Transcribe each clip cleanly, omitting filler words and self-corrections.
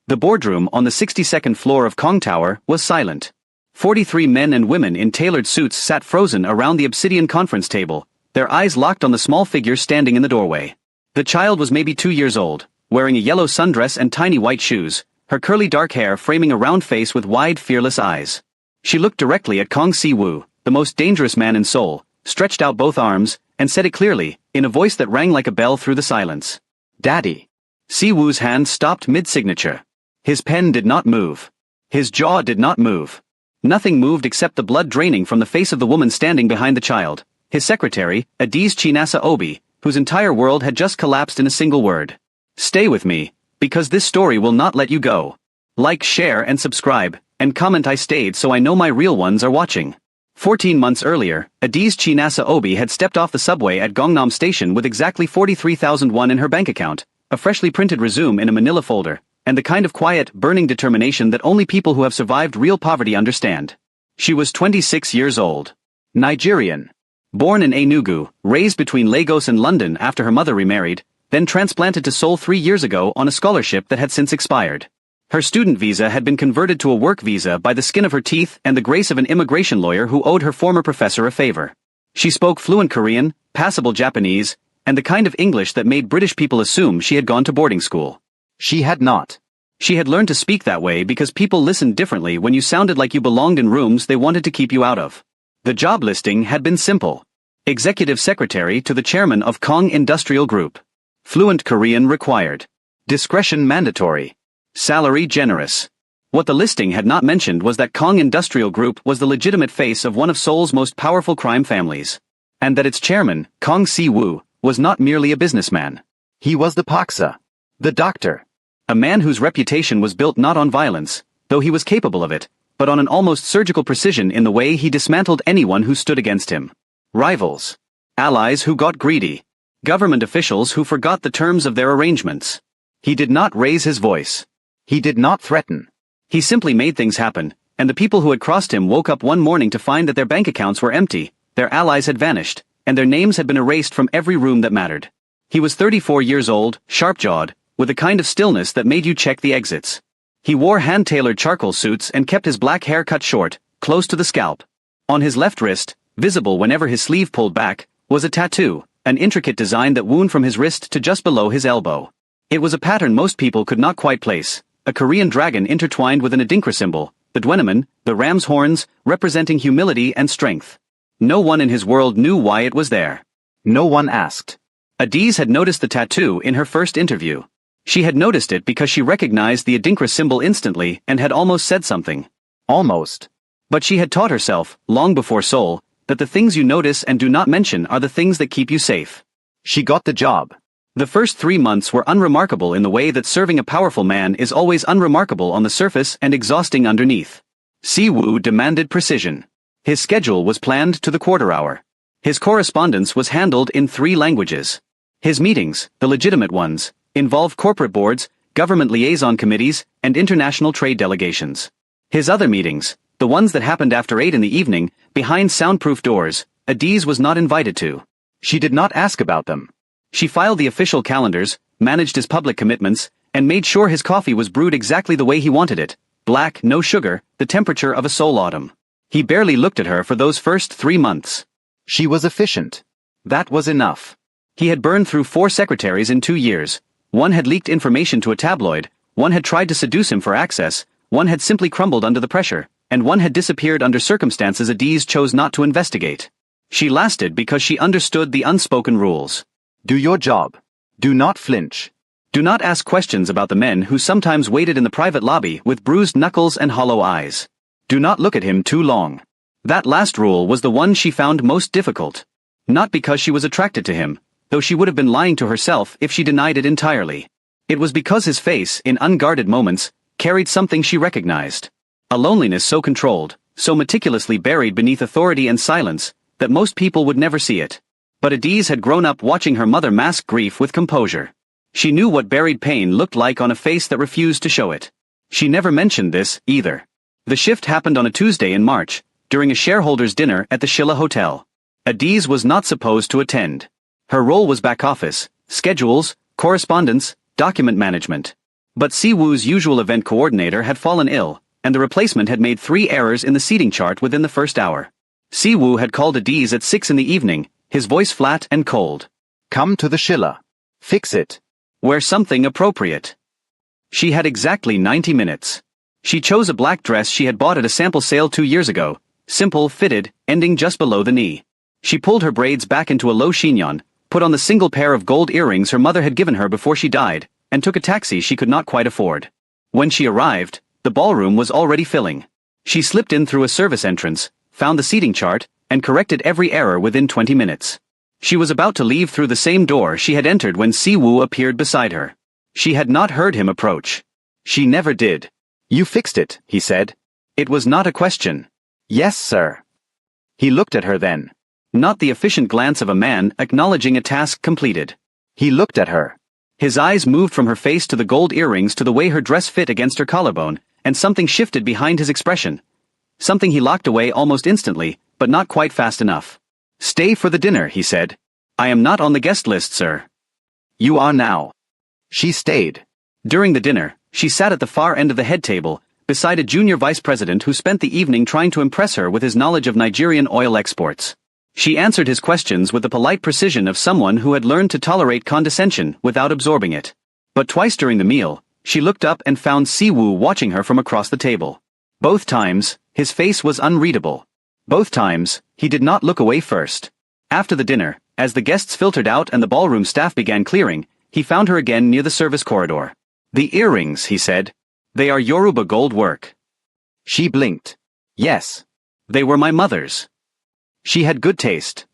The boardroom on the 62nd floor of Kong Tower was silent. 43 men and women in tailored suits sat frozen around the obsidian conference table, their eyes locked on the small figure standing in the doorway. The child was maybe 2 years old, wearing a yellow sundress and tiny white shoes, her curly dark hair framing a round face with wide, fearless eyes. She looked directly at Kong Si-woo, the most dangerous man in Seoul, stretched out both arms, and said it clearly, in a voice that rang like a bell through the silence. "Daddy." Si-woo's hand stopped mid-signature. His pen did not move. His jaw did not move. Nothing moved except the blood draining from the face of the woman standing behind the child, his secretary, Adiz Chinasa Obi, whose entire world had just collapsed in a single word. Stay with me, because this story will not let you go. Like, share and subscribe, and comment I stayed so I know my real ones are watching. 14 months earlier, Adiz Chinasa Obi had stepped off the subway at Gangnam Station with exactly 43,000 won in her bank account, a freshly printed resume in a manila folder, and the kind of quiet, burning determination that only people who have survived real poverty understand. She was 26 years old. Nigerian. Born in Enugu, raised between Lagos and London after her mother remarried, then transplanted to Seoul 3 years ago on a scholarship that had since expired. Her student visa had been converted to a work visa by the skin of her teeth and the grace of an immigration lawyer who owed her former professor a favor. She spoke fluent Korean, passable Japanese, and the kind of English that made British people assume she had gone to boarding school. She had not. She had learned to speak that way because people listened differently when you sounded like you belonged in rooms they wanted to keep you out of. The job listing had been simple. Executive Secretary to the Chairman of Kong Industrial Group. Fluent Korean required. Discretion mandatory. Salary generous. What the listing had not mentioned was that Kong Industrial Group was the legitimate face of one of Seoul's most powerful crime families. And that its chairman, Kong Si-woo, was not merely a businessman. He was the paksa. The doctor. A man whose reputation was built not on violence, though he was capable of it, but on an almost surgical precision in the way he dismantled anyone who stood against him. Rivals. Allies who got greedy. Government officials who forgot the terms of their arrangements. He did not raise his voice. He did not threaten. He simply made things happen, and the people who had crossed him woke up one morning to find that their bank accounts were empty, their allies had vanished, and their names had been erased from every room that mattered. He was 34 years old, sharp-jawed, with a kind of stillness that made you check the exits. He wore hand-tailored charcoal suits and kept his black hair cut short, close to the scalp. On his left wrist, visible whenever his sleeve pulled back, was a tattoo, an intricate design that wound from his wrist to just below his elbow. It was a pattern most people could not quite place, a Korean dragon intertwined with an adinkra symbol, the dwenamen, the ram's horns, representing humility and strength. No one in his world knew why it was there. No one asked. Adiz had noticed the tattoo in her first interview. She had noticed it because she recognized the adinkra symbol instantly and had almost said something. Almost. But she had taught herself, long before Seoul, that the things you notice and do not mention are the things that keep you safe. She got the job. The first 3 months were unremarkable in the way that serving a powerful man is always unremarkable on the surface and exhausting underneath. Si-woo demanded precision. His schedule was planned to the quarter hour. His correspondence was handled in 3 languages. His meetings, the legitimate ones, involved corporate boards, government liaison committees, and international trade delegations. His other meetings, the ones that happened after 8 in the evening, behind soundproof doors, Adiz was not invited to. She did not ask about them. She filed the official calendars, managed his public commitments, and made sure his coffee was brewed exactly the way he wanted it, black, no sugar, the temperature of a Seoul autumn. He barely looked at her for those first 3 months. She was efficient. That was enough. He had burned through 4 secretaries in 2 years. One had leaked information to a tabloid, one had tried to seduce him for access, one had simply crumbled under the pressure, and one had disappeared under circumstances Adiz chose not to investigate. She lasted because she understood the unspoken rules. Do your job. Do not flinch. Do not ask questions about the men who sometimes waited in the private lobby with bruised knuckles and hollow eyes. Do not look at him too long. That last rule was the one she found most difficult. Not because she was attracted to him, though she would have been lying to herself if she denied it entirely. It was because his face, in unguarded moments, carried something she recognized. A loneliness so controlled, so meticulously buried beneath authority and silence, that most people would never see it. But Adiz had grown up watching her mother mask grief with composure. She knew what buried pain looked like on a face that refused to show it. She never mentioned this, either. The shift happened on a Tuesday in March, during a shareholders' dinner at the Shilla Hotel. Adiz was not supposed to attend. Her role was back office, schedules, correspondence, document management. But Siwoo's usual event coordinator had fallen ill, and the replacement had made 3 errors in the seating chart within the first hour. Siwoo had called Adiz at 6 in the evening, his voice flat and cold. Come to the Schiller. Fix it. Wear something appropriate. She had exactly 90 minutes. She chose a black dress she had bought at a sample sale 2 years ago, simple, fitted, ending just below the knee. She pulled her braids back into a low chignon, put on the single pair of gold earrings her mother had given her before she died, and took a taxi she could not quite afford. When she arrived, the ballroom was already filling. She slipped in through a service entrance, found the seating chart, and corrected every error within 20 minutes. She was about to leave through the same door she had entered when Siwoo appeared beside her. She had not heard him approach. She never did. You fixed it, he said. It was not a question. Yes, sir. He looked at her then. Not the efficient glance of a man acknowledging a task completed. He looked at her. His eyes moved from her face to the gold earrings to the way her dress fit against her collarbone, and something shifted behind his expression. Something he locked away almost instantly, but not quite fast enough. Stay for the dinner, he said. I am not on the guest list, sir. You are now. She stayed. During the dinner, she sat at the far end of the head table, beside a junior vice president who spent the evening trying to impress her with his knowledge of Nigerian oil exports. She answered his questions with the polite precision of someone who had learned to tolerate condescension without absorbing it. But twice during the meal, she looked up and found Siwoo watching her from across the table. Both times, his face was unreadable. Both times, he did not look away first. After the dinner, as the guests filtered out and the ballroom staff began clearing, he found her again near the service corridor. The earrings, he said. They are Yoruba gold work. She blinked. Yes. They were my mother's. She had good taste.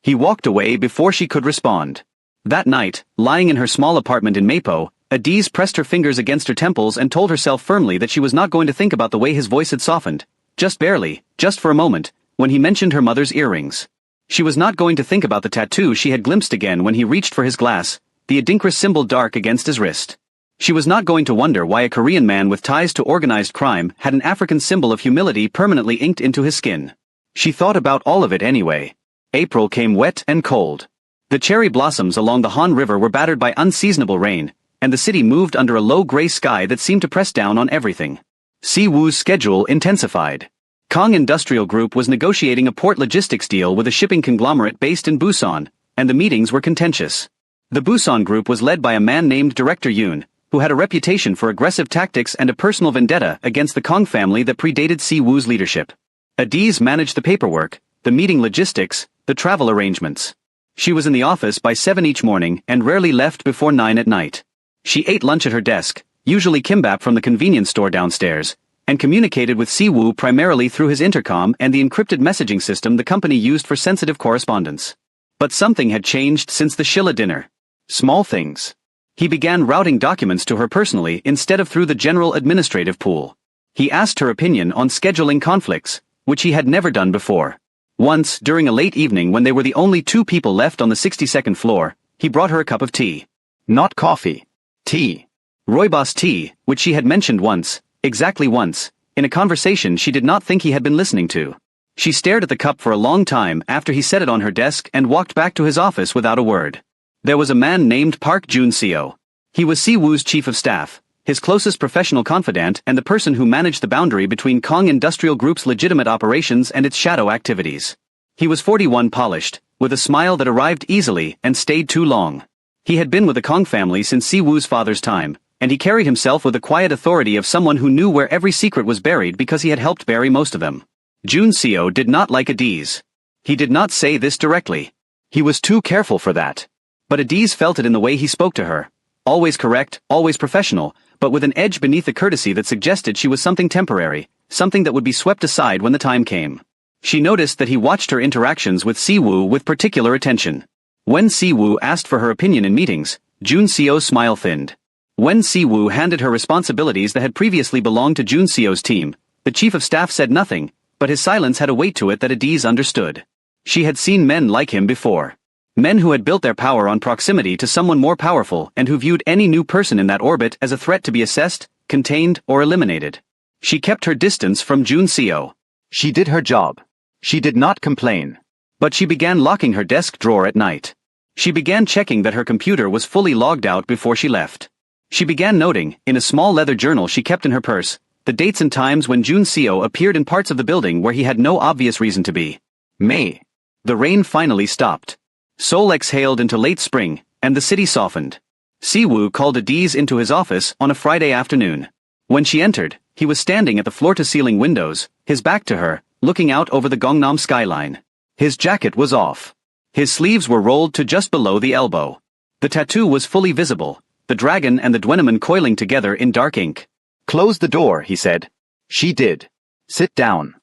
He walked away before she could respond. That night, lying in her small apartment in Mapo, Adiz pressed her fingers against her temples and told herself firmly that she was not going to think about the way his voice had softened, just barely, just for a moment, when he mentioned her mother's earrings. She was not going to think about the tattoo she had glimpsed again when he reached for his glass, the Adinkra symbol dark against his wrist. She was not going to wonder why a Korean man with ties to organized crime had an African symbol of humility permanently inked into his skin. She thought about all of it anyway. April came wet and cold. The cherry blossoms along the Han River were battered by unseasonable rain, and the city moved under a low gray sky that seemed to press down on everything. Siwoo's schedule intensified. Kong Industrial Group was negotiating a port logistics deal with a shipping conglomerate based in Busan, and the meetings were contentious. The Busan Group was led by a man named Director Yoon, who had a reputation for aggressive tactics and a personal vendetta against the Kong family that predated Siwoo's leadership. Adiz managed the paperwork, the meeting logistics, the travel arrangements. She was in the office by 7 each morning and rarely left before 9 at night. She ate lunch at her desk, usually kimbap from the convenience store downstairs, and communicated with Siwoo primarily through his intercom and the encrypted messaging system the company used for sensitive correspondence. But something had changed since the Shilla dinner. Small things. He began routing documents to her personally instead of through the general administrative pool. He asked her opinion on scheduling conflicts, which he had never done before. Once, during a late evening when they were the only 2 people left on the 62nd floor, he brought her a cup of tea. Not coffee. Tea. Rooibos tea, which she had mentioned once, exactly once, in a conversation she did not think he had been listening to. She stared at the cup for a long time after he set it on her desk and walked back to his office without a word. There was a man named Park Jun-seo. He was Siwoo's chief of staff, his closest professional confidant and the person who managed the boundary between Kong Industrial Group's legitimate operations and its shadow activities. He was 41, polished, with a smile that arrived easily and stayed too long. He had been with the Kong family since Siwoo's father's time, and he carried himself with the quiet authority of someone who knew where every secret was buried because he had helped bury most of them. Jun-seo did not like Adiz. He did not say this directly. He was too careful for that. But Adiz felt it in the way he spoke to her. Always correct, always professional, but with an edge beneath the courtesy that suggested she was something temporary, something that would be swept aside when the time came. She noticed that he watched her interactions with Siwoo with particular attention. When Siwoo asked for her opinion in meetings, Jun-seo's smile thinned. When Siwoo handed her responsibilities that had previously belonged to Jun-seo's team, the chief of staff said nothing, but his silence had a weight to it that Adiz understood. She had seen men like him before. Men who had built their power on proximity to someone more powerful and who viewed any new person in that orbit as a threat to be assessed, contained, or eliminated. She kept her distance from Jun-seo. She did her job. She did not complain. But she began locking her desk drawer at night. She began checking that her computer was fully logged out before she left. She began noting, in a small leather journal she kept in her purse, the dates and times when Jun Seo appeared in parts of the building where he had no obvious reason to be. May. The rain finally stopped. Seoul exhaled into late spring, and the city softened. Siwoo called Adiz into his office on a Friday afternoon. When she entered, he was standing at the floor-to-ceiling windows, his back to her, looking out over the Gangnam skyline. His jacket was off. His sleeves were rolled to just below the elbow. The tattoo was fully visible, the dragon and the Dweneman coiling together in dark ink. Close the door, he said. She did. Sit down.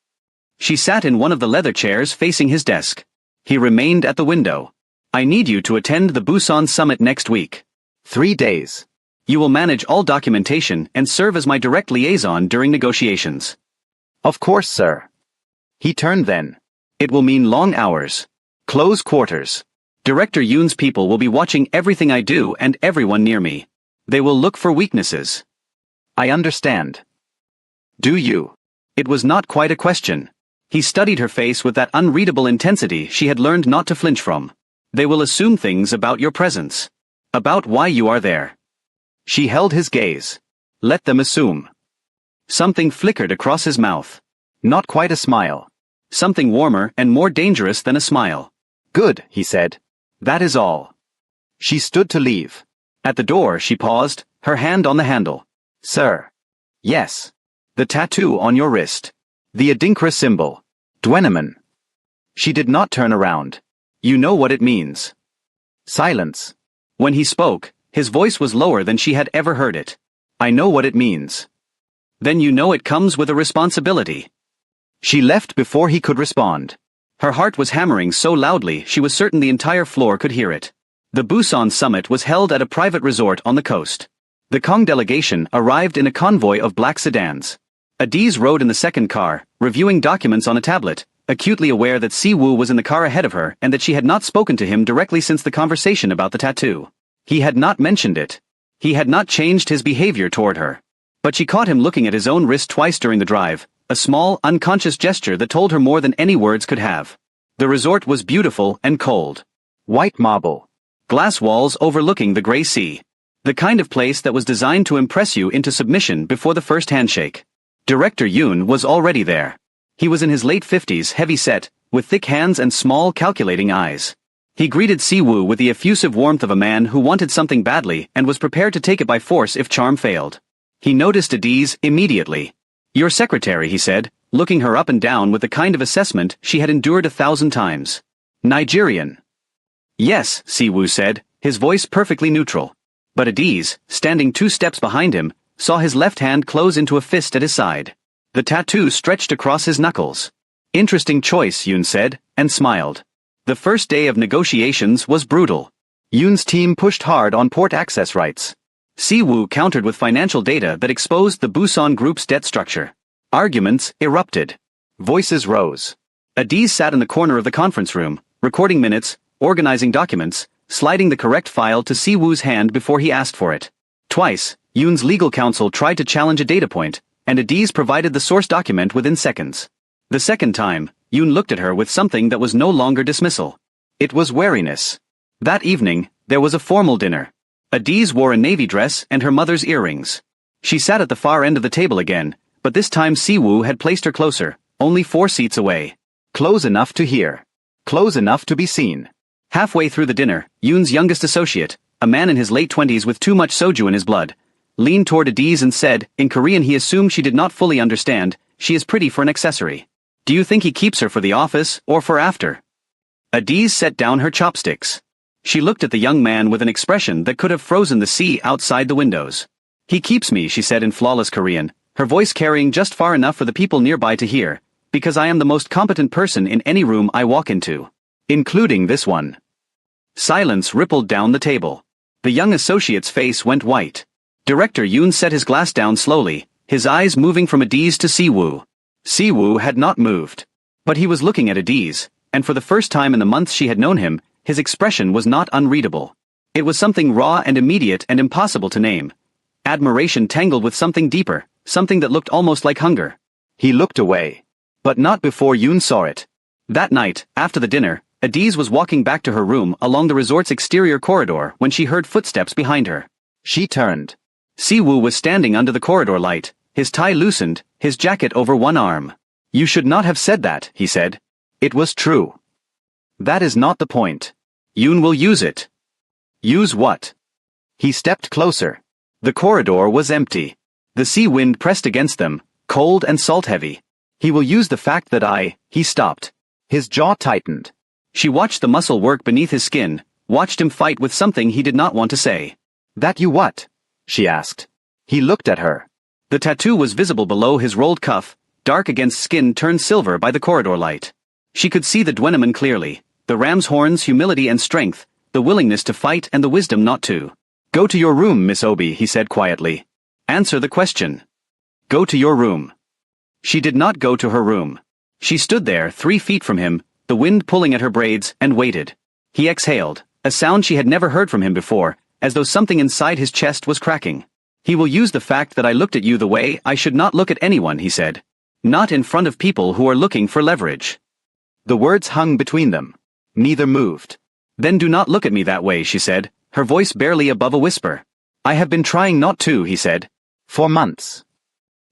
She sat in one of the leather chairs facing his desk. He remained at the window. I need you to attend the Busan summit next week. 3 days. You will manage all documentation and serve as my direct liaison during negotiations. Of course, sir. He turned then. It will mean long hours. Close quarters. Director Yoon's people will be watching everything I do and everyone near me. They will look for weaknesses. I understand. Do you? It was not quite a question. He studied her face with that unreadable intensity she had learned not to flinch from. They will assume things about your presence. About why you are there. She held his gaze. Let them assume. Something flickered across his mouth. Not quite a smile. Something warmer and more dangerous than a smile. Good, he said. That is all. She stood to leave. At the door she paused, her hand on the handle. Sir. Yes. The tattoo on your wrist. The Adinkra symbol. Dweneman. She did not turn around. You know what it means. Silence. When he spoke, his voice was lower than she had ever heard it. I know what it means. Then you know it comes with a responsibility. She left before he could respond. Her heart was hammering so loudly she was certain the entire floor could hear it. The Busan summit was held at a private resort on the coast. The Kong delegation arrived in a convoy of black sedans. Adiz rode in the second car, reviewing documents on a tablet, acutely aware that Siwoo was in the car ahead of her and that she had not spoken to him directly since the conversation about the tattoo. He had not mentioned it. He had not changed his behavior toward her. But she caught him looking at his own wrist twice during the drive, a small, unconscious gesture that told her more than any words could have. The resort was beautiful and cold. White marble. Glass walls overlooking the gray sea. The kind of place that was designed to impress you into submission before the first handshake. Director Yoon was already there. He was in his late 50s, heavy-set, with thick hands and small, calculating eyes. He greeted Siwoo with the effusive warmth of a man who wanted something badly and was prepared to take it by force if charm failed. He noticed Adiz immediately. Your secretary, he said, looking her up and down with the kind of assessment she had endured 1,000 times. Nigerian. Yes, Siwoo said, his voice perfectly neutral. But Adiz, standing 2 steps behind him, saw his left hand close into a fist at his side. The tattoo stretched across his knuckles. Interesting choice, Yoon said, and smiled. The first day of negotiations was brutal. Yoon's team pushed hard on port access rights. Siwoo countered with financial data that exposed the Busan Group's debt structure. Arguments erupted. Voices rose. Adiz sat in the corner of the conference room, recording minutes, organizing documents, sliding the correct file to Siwoo's hand before he asked for it. Twice, Yoon's legal counsel tried to challenge a data point, and Adiz provided the source document within seconds. The second time, Yoon looked at her with something that was no longer dismissal. It was wariness. That evening, there was a formal dinner. Adiz wore a navy dress and her mother's earrings. She sat at the far end of the table again, but this time Siwoo had placed her closer, only 4 seats away. Close enough to hear. Close enough to be seen. Halfway through the dinner, Yoon's youngest associate, a man in his late 20s with too much soju in his blood, leaned toward Adiz and said, in Korean he assumed she did not fully understand, she is pretty for an accessory. Do you think he keeps her for the office, or for after? Adiz set down her chopsticks. She looked at the young man with an expression that could have frozen the sea outside the windows. He keeps me, she said in flawless Korean, her voice carrying just far enough for the people nearby to hear, because I am the most competent person in any room I walk into. Including this one. Silence rippled down the table. The young associate's face went white. Director Yoon set his glass down slowly, his eyes moving from Adiz to Siwoo. Siwoo had not moved. But he was looking at Adiz, and for the first time in the months she had known him, his expression was not unreadable. It was something raw and immediate and impossible to name. Admiration tangled with something deeper, something that looked almost like hunger. He looked away. But not before Yoon saw it. That night, after the dinner, Adiz was walking back to her room along the resort's exterior corridor when she heard footsteps behind her. She turned. Siwoo was standing under the corridor light, his tie loosened, his jacket over one arm. "You should not have said that," he said. It was true. That is not the point. Yoon will use it. Use what? He stepped closer. The corridor was empty. The sea wind pressed against them, cold and salt-heavy. "He will use the fact that He stopped. His jaw tightened. She watched the muscle work beneath his skin, watched him fight with something he did not want to say. "That you what?" she asked. He looked at her. The tattoo was visible below his rolled cuff, dark against skin turned silver by the corridor light. She could see the Dwenaman clearly, the ram's horns, humility and strength, the willingness to fight and the wisdom not to. "Go to your room, Miss Obi," he said quietly. "Answer the question. Go to your room." She did not go to her room. She stood there 3 feet from him, the wind pulling at her braids, and waited. He exhaled, a sound she had never heard from him before, as though something inside his chest was cracking. "He will use the fact that I looked at you the way I should not look at anyone," he said. "Not in front of people who are looking for leverage." The words hung between them. Neither moved. "Then do not look at me that way," she said, her voice barely above a whisper. "I have been trying not to," he said. "For months."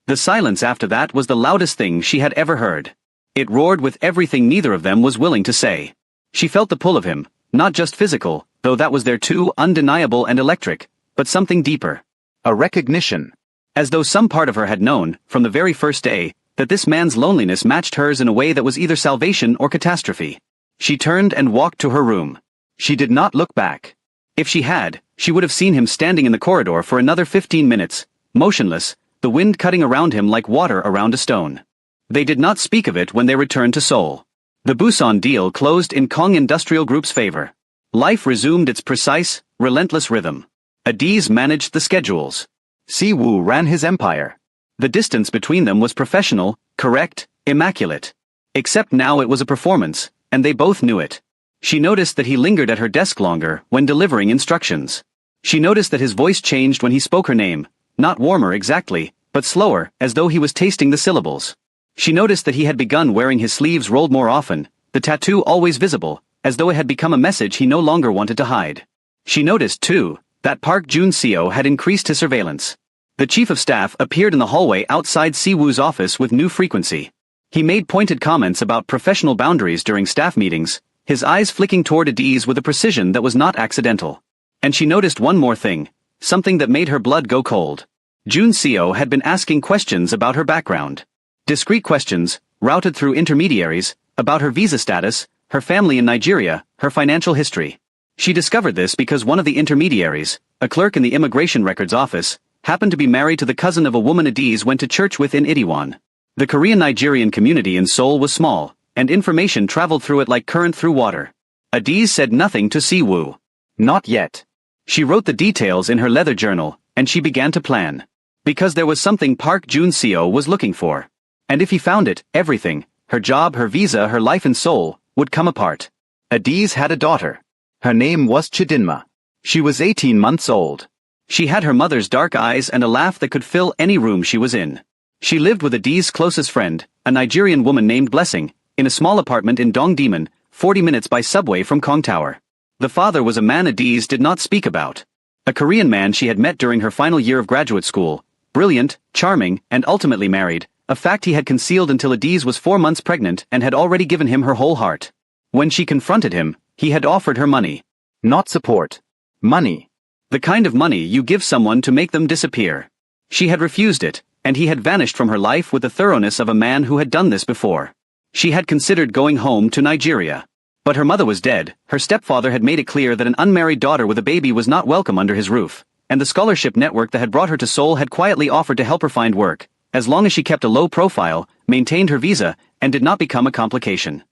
The silence after that was the loudest thing she had ever heard. It roared with everything neither of them was willing to say. She felt the pull of him, not just physical, though that was there too, undeniable and electric, but something deeper. A recognition. As though some part of her had known, from the very first day, that this man's loneliness matched hers in a way that was either salvation or catastrophe. She turned and walked to her room. She did not look back. If she had, she would have seen him standing in the corridor for another 15 minutes, motionless, the wind cutting around him like water around a stone. They did not speak of it when they returned to Seoul. The Busan deal closed in Kong Industrial Group's favor. Life resumed its precise, relentless rhythm. Adiz managed the schedules. Siwoo ran his empire. The distance between them was professional, correct, immaculate. Except now it was a performance, and they both knew it. She noticed that he lingered at her desk longer when delivering instructions. She noticed that his voice changed when he spoke her name, not warmer exactly, but slower, as though he was tasting the syllables. She noticed that he had begun wearing his sleeves rolled more often, the tattoo always visible, as though it had become a message he no longer wanted to hide. She noticed, too, that Park Jun-seo had increased his surveillance. The chief of staff appeared in the hallway outside Siwoo's office with new frequency. He made pointed comments about professional boundaries during staff meetings, his eyes flicking toward Adiz with a precision that was not accidental. And she noticed one more thing, something that made her blood go cold. Jun-seo had been asking questions about her background. Discreet questions, routed through intermediaries, about her visa status, her family in Nigeria, her financial history. She discovered this because one of the intermediaries, a clerk in the immigration records office, happened to be married to the cousin of a woman Adiz went to church with in Itaewon. The Korean-Nigerian community in Seoul was small, and information traveled through it like current through water. Adiz said nothing to Siwoo. Not yet. She wrote the details in her leather journal, and she began to plan. Because there was something Park Jun-seo was looking for. And if he found it, everything, her job, her visa, her life in Seoul, would come apart. Adiz had a daughter. Her name was Chidinma. She was 18 months old. She had her mother's dark eyes and a laugh that could fill any room she was in. She lived with Adiz's closest friend, a Nigerian woman named Blessing, in a small apartment in Dongdaemun, 40 minutes by subway from Kong Tower. The father was a man Adiz did not speak about. A Korean man she had met during her final year of graduate school, brilliant, charming, and ultimately married, a fact he had concealed until Adiz was 4 months pregnant and had already given him her whole heart. When she confronted him, he had offered her money. Not support. Money. The kind of money you give someone to make them disappear. She had refused it, and he had vanished from her life with the thoroughness of a man who had done this before. She had considered going home to Nigeria. But her mother was dead, her stepfather had made it clear that an unmarried daughter with a baby was not welcome under his roof, and the scholarship network that had brought her to Seoul had quietly offered to help her find work, as long as she kept a low profile, maintained her visa, and did not become a complication.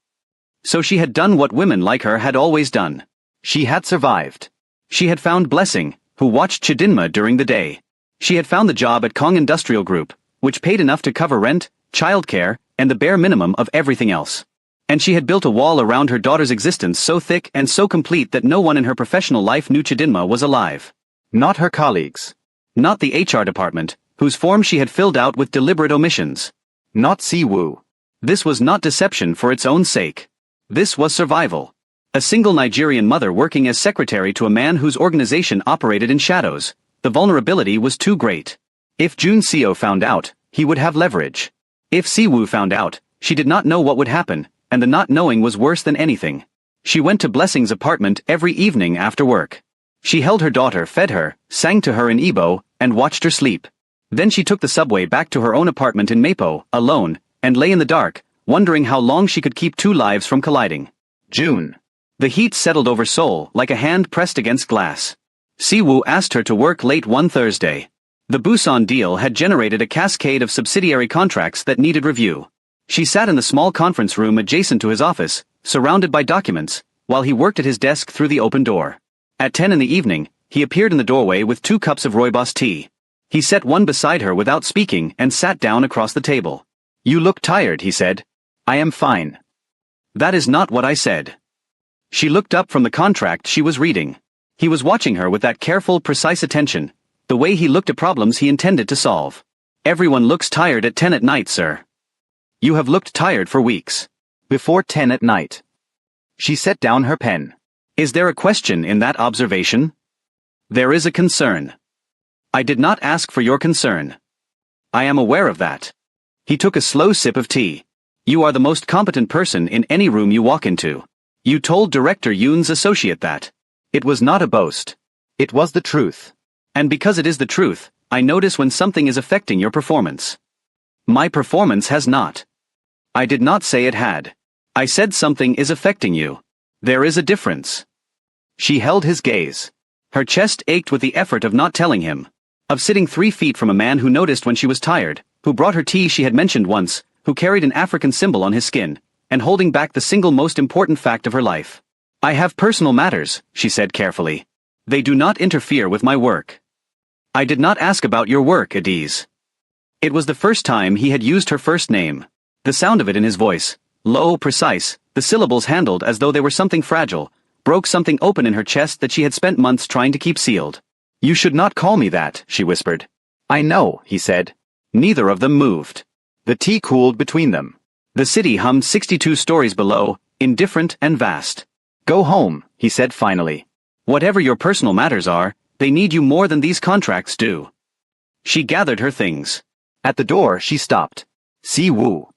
So she had done what women like her had always done. She had survived. She had found Blessing, who watched Chidinma during the day. She had found the job at Kong Industrial Group, which paid enough to cover rent, childcare, and the bare minimum of everything else. And she had built a wall around her daughter's existence so thick and so complete that no one in her professional life knew Chidinma was alive. Not her colleagues. Not the HR department, whose form she had filled out with deliberate omissions. Not Siwoo. This was not deception for its own sake. This was survival. A single Nigerian mother working as secretary to a man whose organization operated in shadows, The vulnerability was too great. If Jun Seo found out, he would have leverage. If Siwoo found out, she did not know what would happen, and the not knowing was worse than anything. She went to Blessing's apartment every evening after work. She held her daughter, fed her, sang to her in Igbo, and watched her sleep. Then she took the subway back to her own apartment in Mapo, alone, and lay in the dark, wondering how long she could keep two lives from colliding. June. The heat settled over Seoul like a hand pressed against glass. Siwoo asked her to work late one Thursday. The Busan deal had generated a cascade of subsidiary contracts that needed review. She sat in the small conference room adjacent to his office, surrounded by documents, while he worked at his desk through the open door. At 10 in the evening, he appeared in the doorway with 2 cups of rooibos tea. He set one beside her without speaking and sat down across the table. "You look tired," he said. "I am fine." "That is not what I said." She looked up from the contract she was reading. He was watching her with that careful, precise attention, the way he looked at problems he intended to solve. "Everyone looks tired at 10 at night, sir. You have looked tired for weeks." Before 10 at night. She set down her pen. "Is there a question in that observation?" "There is a concern." "I did not ask for your concern." "I am aware of that." He took a slow sip of tea. "You are the most competent person in any room you walk into. You told Director Yoon's associate that." It was not a boast. It was the truth. "And because it is the truth, I notice when something is affecting your performance." "My performance has not." "I did not say it had. I said something is affecting you. There is a difference." She held his gaze. Her chest ached with the effort of not telling him. Of sitting 3 feet from a man who noticed when she was tired, who brought her tea she had mentioned once, who carried an African symbol on his skin, and holding back the single most important fact of her life. "I have personal matters," she said carefully. "They do not interfere with my work." "I did not ask about your work, Adiz." It was the first time he had used her first name. The sound of it in his voice, low, precise, the syllables handled as though they were something fragile, broke something open in her chest that she had spent months trying to keep sealed. "You should not call me that," she whispered. "I know," he said. Neither of them moved. The tea cooled between them. The city hummed 62 stories below, indifferent and vast. "Go home," he said finally. "Whatever your personal matters are, they need you more than these contracts do." She gathered her things. At the door she stopped. Siwoo.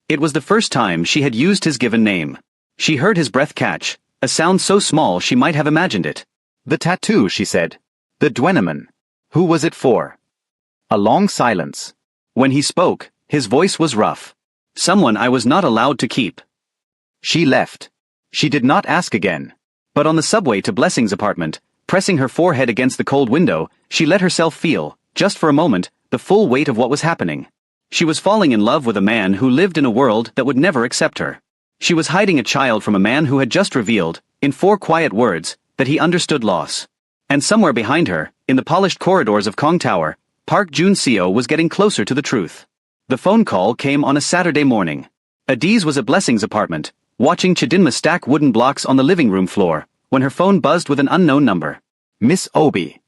It was the first time she had used his given name. She heard his breath catch, a sound so small she might have imagined it. "The tattoo," she said. "The Dwenaman. Who was it for?" A long silence. When he spoke, his voice was rough. "Someone I was not allowed to keep." She left. She did not ask again. But on the subway to Blessing's apartment, pressing her forehead against the cold window, she let herself feel, just for a moment, the full weight of what was happening. She was falling in love with a man who lived in a world that would never accept her. She was hiding a child from a man who had just revealed, in 4 quiet words, that he understood loss. And somewhere behind her, in the polished corridors of Kong Tower, Park Jun Seo was getting closer to the truth. The phone call came on a Saturday morning. Adiz was at Blessing's apartment, watching Chidinma stack wooden blocks on the living room floor, when her phone buzzed with an unknown number. "Miss Obi."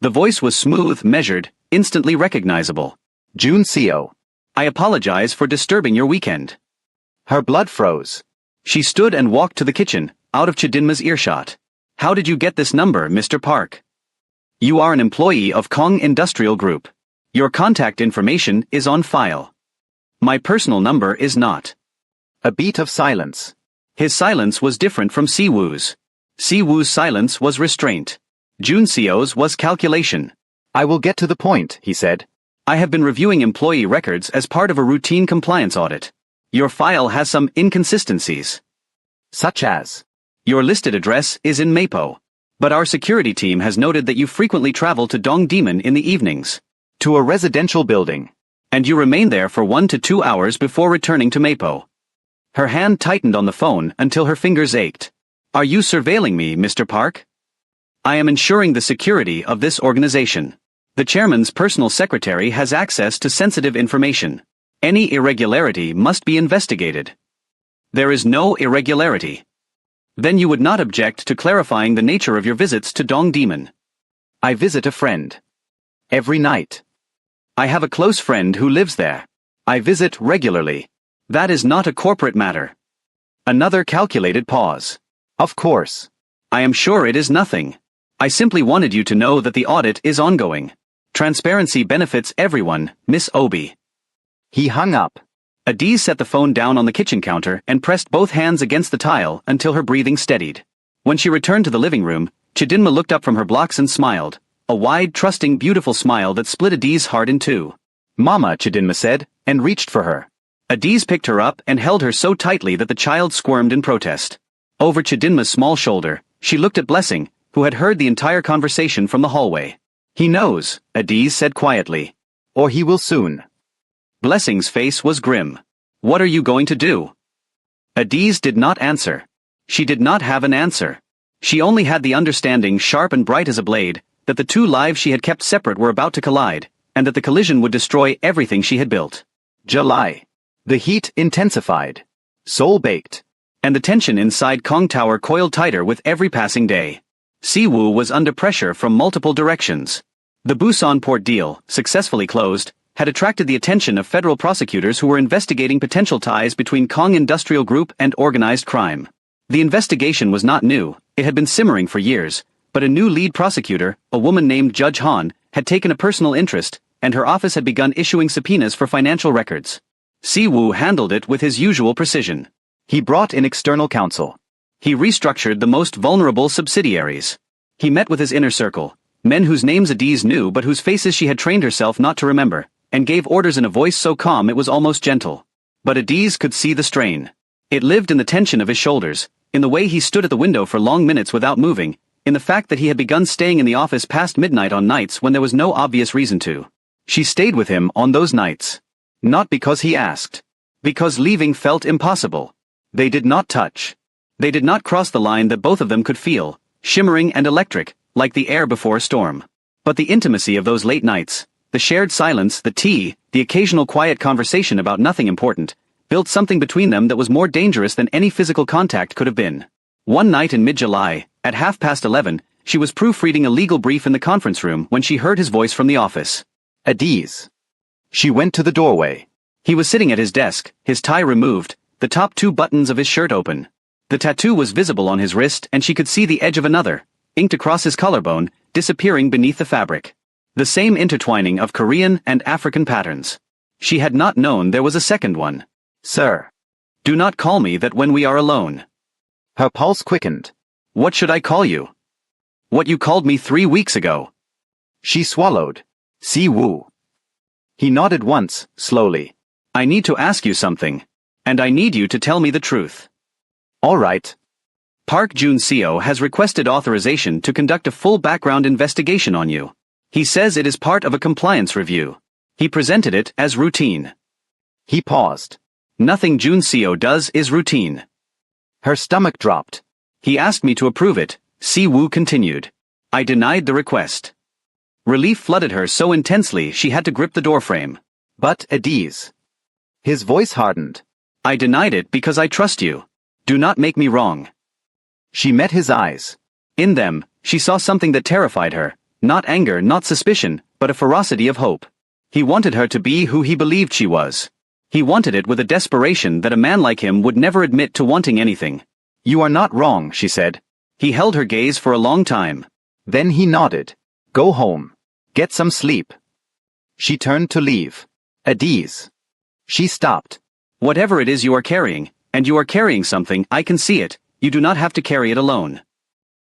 The voice was smooth, measured, instantly recognizable. "Jun Seo." "I apologize for disturbing your weekend." Her blood froze. She stood and walked to the kitchen, out of Chidinma's earshot. "How did you get this number, Mr. Park?" "You are an employee of Kong Industrial Group. Your contact information is on file." "My personal number is not." A beat of silence. His silence was different from Siwoo's. Siwoo's silence was restraint. Jun Seo's was calculation. "I will get to the point," he said. "I have been reviewing employee records as part of a routine compliance audit. Your file has some inconsistencies." "Such as?" "Your listed address is in Mapo. But our security team has noted that you frequently travel to Dongdaemun in the evenings." "To a residential building." "And you remain there for 1 to 2 hours before returning to Mapo." Her hand tightened on the phone until her fingers ached. "Are you surveilling me, Mr. Park?" "I am ensuring the security of this organization. The chairman's personal secretary has access to sensitive information. Any irregularity must be investigated." "There is no irregularity." "Then you would not object to clarifying the nature of your visits to Dongdaemun." "I visit a friend. Every night." "I have a close friend who lives there. I visit regularly. That is not a corporate matter." Another calculated pause. "Of course." "I am sure it is nothing." I simply wanted you to know that the audit is ongoing. Transparency benefits everyone, Miss Obi. He hung up. Adiz set the phone down on the kitchen counter and pressed both hands against the tile until her breathing steadied. When she returned to the living room, Chidinma looked up from her blocks and smiled, a wide, trusting, beautiful smile that split Adiz's heart in two. Mama, Chidinma said, and reached for her. Adiz picked her up and held her so tightly that the child squirmed in protest. Over Chidinma's small shoulder, she looked at Blessing, who had heard the entire conversation from the hallway. He knows, Adiz said quietly. Or he will soon. Blessing's face was grim. What are you going to do? Adiz did not answer. She did not have an answer. She only had the understanding, sharp and bright as a blade, that the two lives she had kept separate were about to collide, and that the collision would destroy everything she had built. July. The heat intensified. Soul-baked. And the tension inside Kong Tower coiled tighter with every passing day. Siwoo was under pressure from multiple directions. The Busan port deal, successfully closed, had attracted the attention of federal prosecutors who were investigating potential ties between Kong Industrial Group and organized crime. The investigation was not new, it had been simmering for years, but a new lead prosecutor, a woman named Judge Han, had taken a personal interest, and her office had begun issuing subpoenas for financial records. Siwoo handled it with his usual precision. He brought in external counsel. He restructured the most vulnerable subsidiaries. He met with his inner circle, men whose names Adiz knew but whose faces she had trained herself not to remember, and gave orders in a voice so calm it was almost gentle. But Adiz could see the strain. It lived in the tension of his shoulders, in the way he stood at the window for long minutes without moving, in the fact that he had begun staying in the office past midnight on nights when there was no obvious reason to. She stayed with him on those nights. Not because he asked. Because leaving felt impossible. They did not touch. They did not cross the line that both of them could feel, shimmering and electric, like the air before a storm. But the intimacy of those late nights, the shared silence, the tea, the occasional quiet conversation about nothing important, built something between them that was more dangerous than any physical contact could have been. One night in mid-July, at 11:30, she was proofreading a legal brief in the conference room when she heard his voice from the office. Adiz. She went to the doorway. He was sitting at his desk, his tie removed, the top two buttons of his shirt open. The tattoo was visible on his wrist and she could see the edge of another, inked across his collarbone, disappearing beneath the fabric. The same intertwining of Korean and African patterns. She had not known there was a second one. Sir. Do not call me that when we are alone. Her pulse quickened. What should I call you? What you called me 3 weeks ago. She swallowed. Siwoo. He nodded once, slowly. I need to ask you something. And I need you to tell me the truth. All right. Park Jun-seo has requested authorization to conduct a full background investigation on you. He says it is part of a compliance review. He presented it as routine. He paused. Nothing Jun-seo does is routine. Her stomach dropped. He asked me to approve it, Siwoo continued. I denied the request. Relief flooded her so intensely she had to grip the doorframe. But Adiz. His voice hardened. I denied it because I trust you. Do not make me wrong. She met his eyes. In them, she saw something that terrified her, not anger, not suspicion, but a ferocity of hope. He wanted her to be who he believed she was. He wanted it with a desperation that a man like him would never admit to wanting anything. You are not wrong, she said. He held her gaze for a long time. Then he nodded. Go home. Get some sleep. She turned to leave. Adiz. She stopped. Whatever it is you are carrying, and you are carrying something, I can see it, you do not have to carry it alone.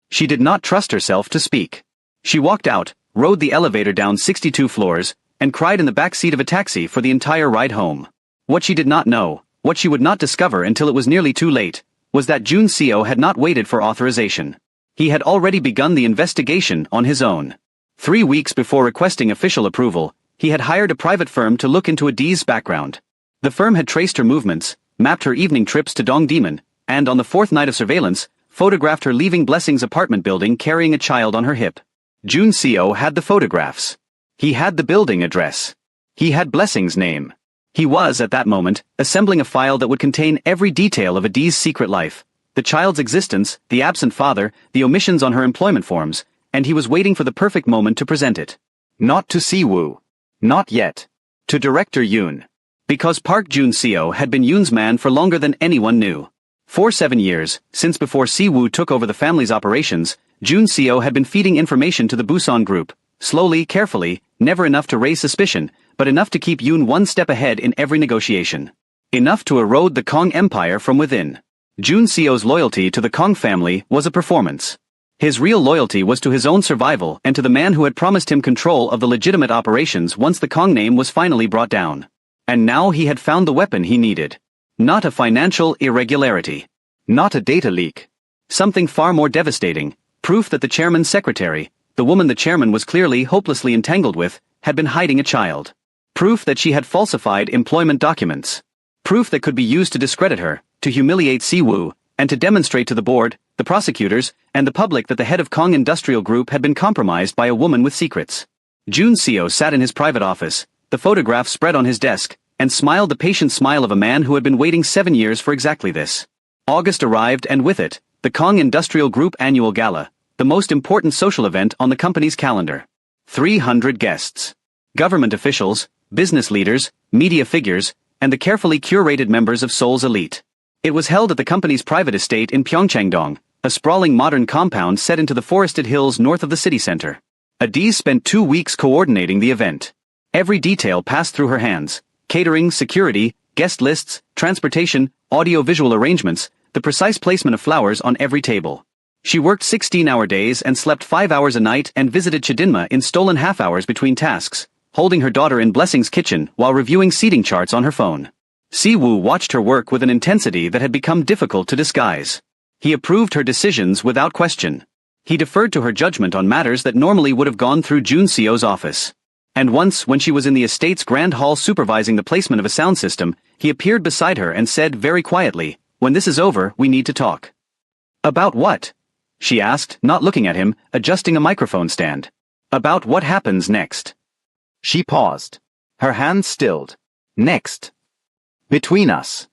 She did not trust herself to speak. She walked out, rode the elevator down 62 floors, and cried in the back seat of a taxi for the entire ride home. What she did not know, what she would not discover until it was nearly too late, was that Jun-seo had not waited for authorization. He had already begun the investigation on his own. 3 weeks before requesting official approval, he had hired a private firm to look into Adiz's background. The firm had traced her movements, mapped her evening trips to Dongdaemun, and on the 4th night of surveillance, photographed her leaving Blessing's apartment building carrying a child on her hip. Jun-seo had the photographs. He had the building address. He had Blessing's name. He was, at that moment, assembling a file that would contain every detail of Adiz's secret life, the child's existence, the absent father, the omissions on her employment forms, and he was waiting for the perfect moment to present it. Not to Siwoo. Not yet. To Director Yoon. Because Park Jun-seo had been Yoon's man for longer than anyone knew. For 7 years, since before Siwoo took over the family's operations, Jun Seo had been feeding information to the Busan group, slowly, carefully, never enough to raise suspicion, but enough to keep Yoon one step ahead in every negotiation. Enough to erode the Kong Empire from within. Jun Seo's loyalty to the Kong family was a performance. His real loyalty was to his own survival and to the man who had promised him control of the legitimate operations once the Kong name was finally brought down. And now he had found the weapon he needed. Not a financial irregularity. Not a data leak. Something far more devastating, proof that the chairman's secretary, the woman the chairman was clearly hopelessly entangled with, had been hiding a child. Proof that she had falsified employment documents. Proof that could be used to discredit her, to humiliate Siwoo, and to demonstrate to the board, the prosecutors, and the public that the head of Kong Industrial Group had been compromised by a woman with secrets. Jun Seo sat in his private office, the photograph spread on his desk, and smiled the patient smile of a man who had been waiting 7 years for exactly this. August arrived and with it, the Kong Industrial Group Annual Gala, the most important social event on the company's calendar. 300 guests. Government officials, business leaders, media figures, and the carefully curated members of Seoul's elite. It was held at the company's private estate in Pyeongchangdong, a sprawling modern compound set into the forested hills north of the city center. Adiz spent 2 weeks coordinating the event. Every detail passed through her hands: catering, security, guest lists, transportation, audio-visual arrangements, the precise placement of flowers on every table. She worked 16-hour days and slept 5 hours a night and visited Chidinma in stolen half-hours between tasks, holding her daughter in Blessing's kitchen while reviewing seating charts on her phone. Siwoo watched her work with an intensity that had become difficult to disguise. He approved her decisions without question. He deferred to her judgment on matters that normally would have gone through Jun Seo's office. And once, when she was in the estate's grand hall supervising the placement of a sound system, he appeared beside her and said very quietly, "When this is over, we need to talk." "About what?" she asked, not looking at him, adjusting a microphone stand. "About what happens next." She paused. Her hands stilled. Next. Between us.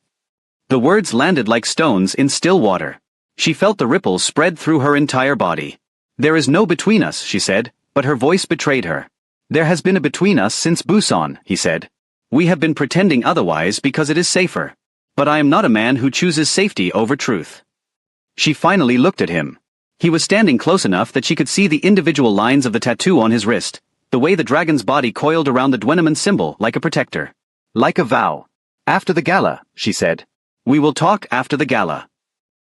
The words landed like stones in still water. She felt the ripples spread through her entire body. "There is no between us," she said, but her voice betrayed her. "There has been a between us since Busan," he said. "We have been pretending otherwise because it is safer. But I am not a man who chooses safety over truth." She finally looked at him. He was standing close enough that she could see the individual lines of the tattoo on his wrist, the way the dragon's body coiled around the Dweneman symbol like a protector. Like a vow. "After the gala," she said. "We will talk after the gala."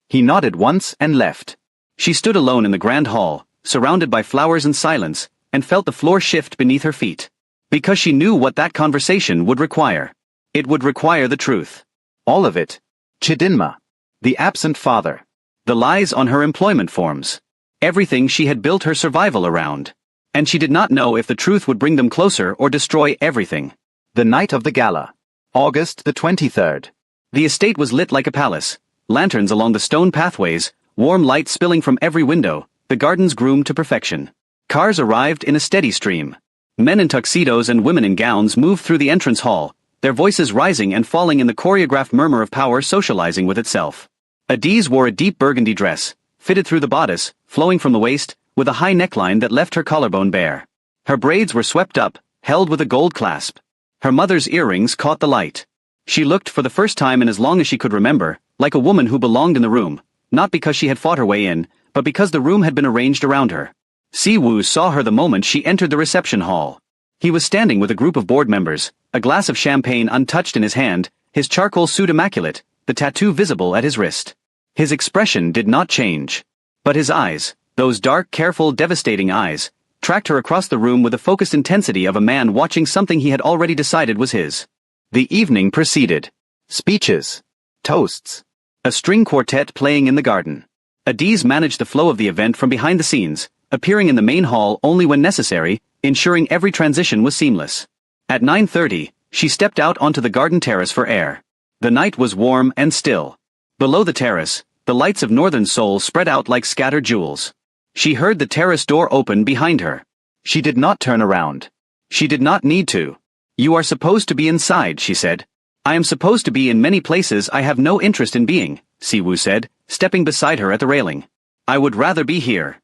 He nodded once and left. She stood alone in the grand hall, surrounded by flowers and silence, and felt the floor shift beneath her feet. Because she knew what that conversation would require. It would require the truth. All of it. Chidinma. The absent father. The lies on her employment forms. Everything she had built her survival around. And she did not know if the truth would bring them closer or destroy everything. The night of the gala. August the 23rd. The estate was lit like a palace. Lanterns along the stone pathways, warm light spilling from every window, the gardens groomed to perfection. Cars arrived in a steady stream. Men in tuxedos and women in gowns moved through the entrance hall, their voices rising and falling in the choreographed murmur of power socializing with itself. Adiz wore a deep burgundy dress, fitted through the bodice, flowing from the waist, with a high neckline that left her collarbone bare. Her braids were swept up, held with a gold clasp. Her mother's earrings caught the light. She looked, for the first time in as long as she could remember, like a woman who belonged in the room, not because she had fought her way in, but because the room had been arranged around her. Siwoo saw her the moment she entered the reception hall. He was standing with a group of board members, a glass of champagne untouched in his hand, his charcoal suit immaculate, the tattoo visible at his wrist. His expression did not change. But his eyes, those dark, careful, devastating eyes, tracked her across the room with the focused intensity of a man watching something he had already decided was his. The evening proceeded. Speeches. Toasts. A string quartet playing in the garden. Adiz managed the flow of the event from behind the scenes, appearing in the main hall only when necessary, ensuring every transition was seamless. At 9:30, she stepped out onto the garden terrace for air. The night was warm and still. Below the terrace, the lights of northern Seoul spread out like scattered jewels. She heard the terrace door open behind her. She did not turn around. She did not need to. "You are supposed to be inside," she said. "I am supposed to be in many places I have no interest in being," Siwoo said, stepping beside her at the railing. "I would rather be here.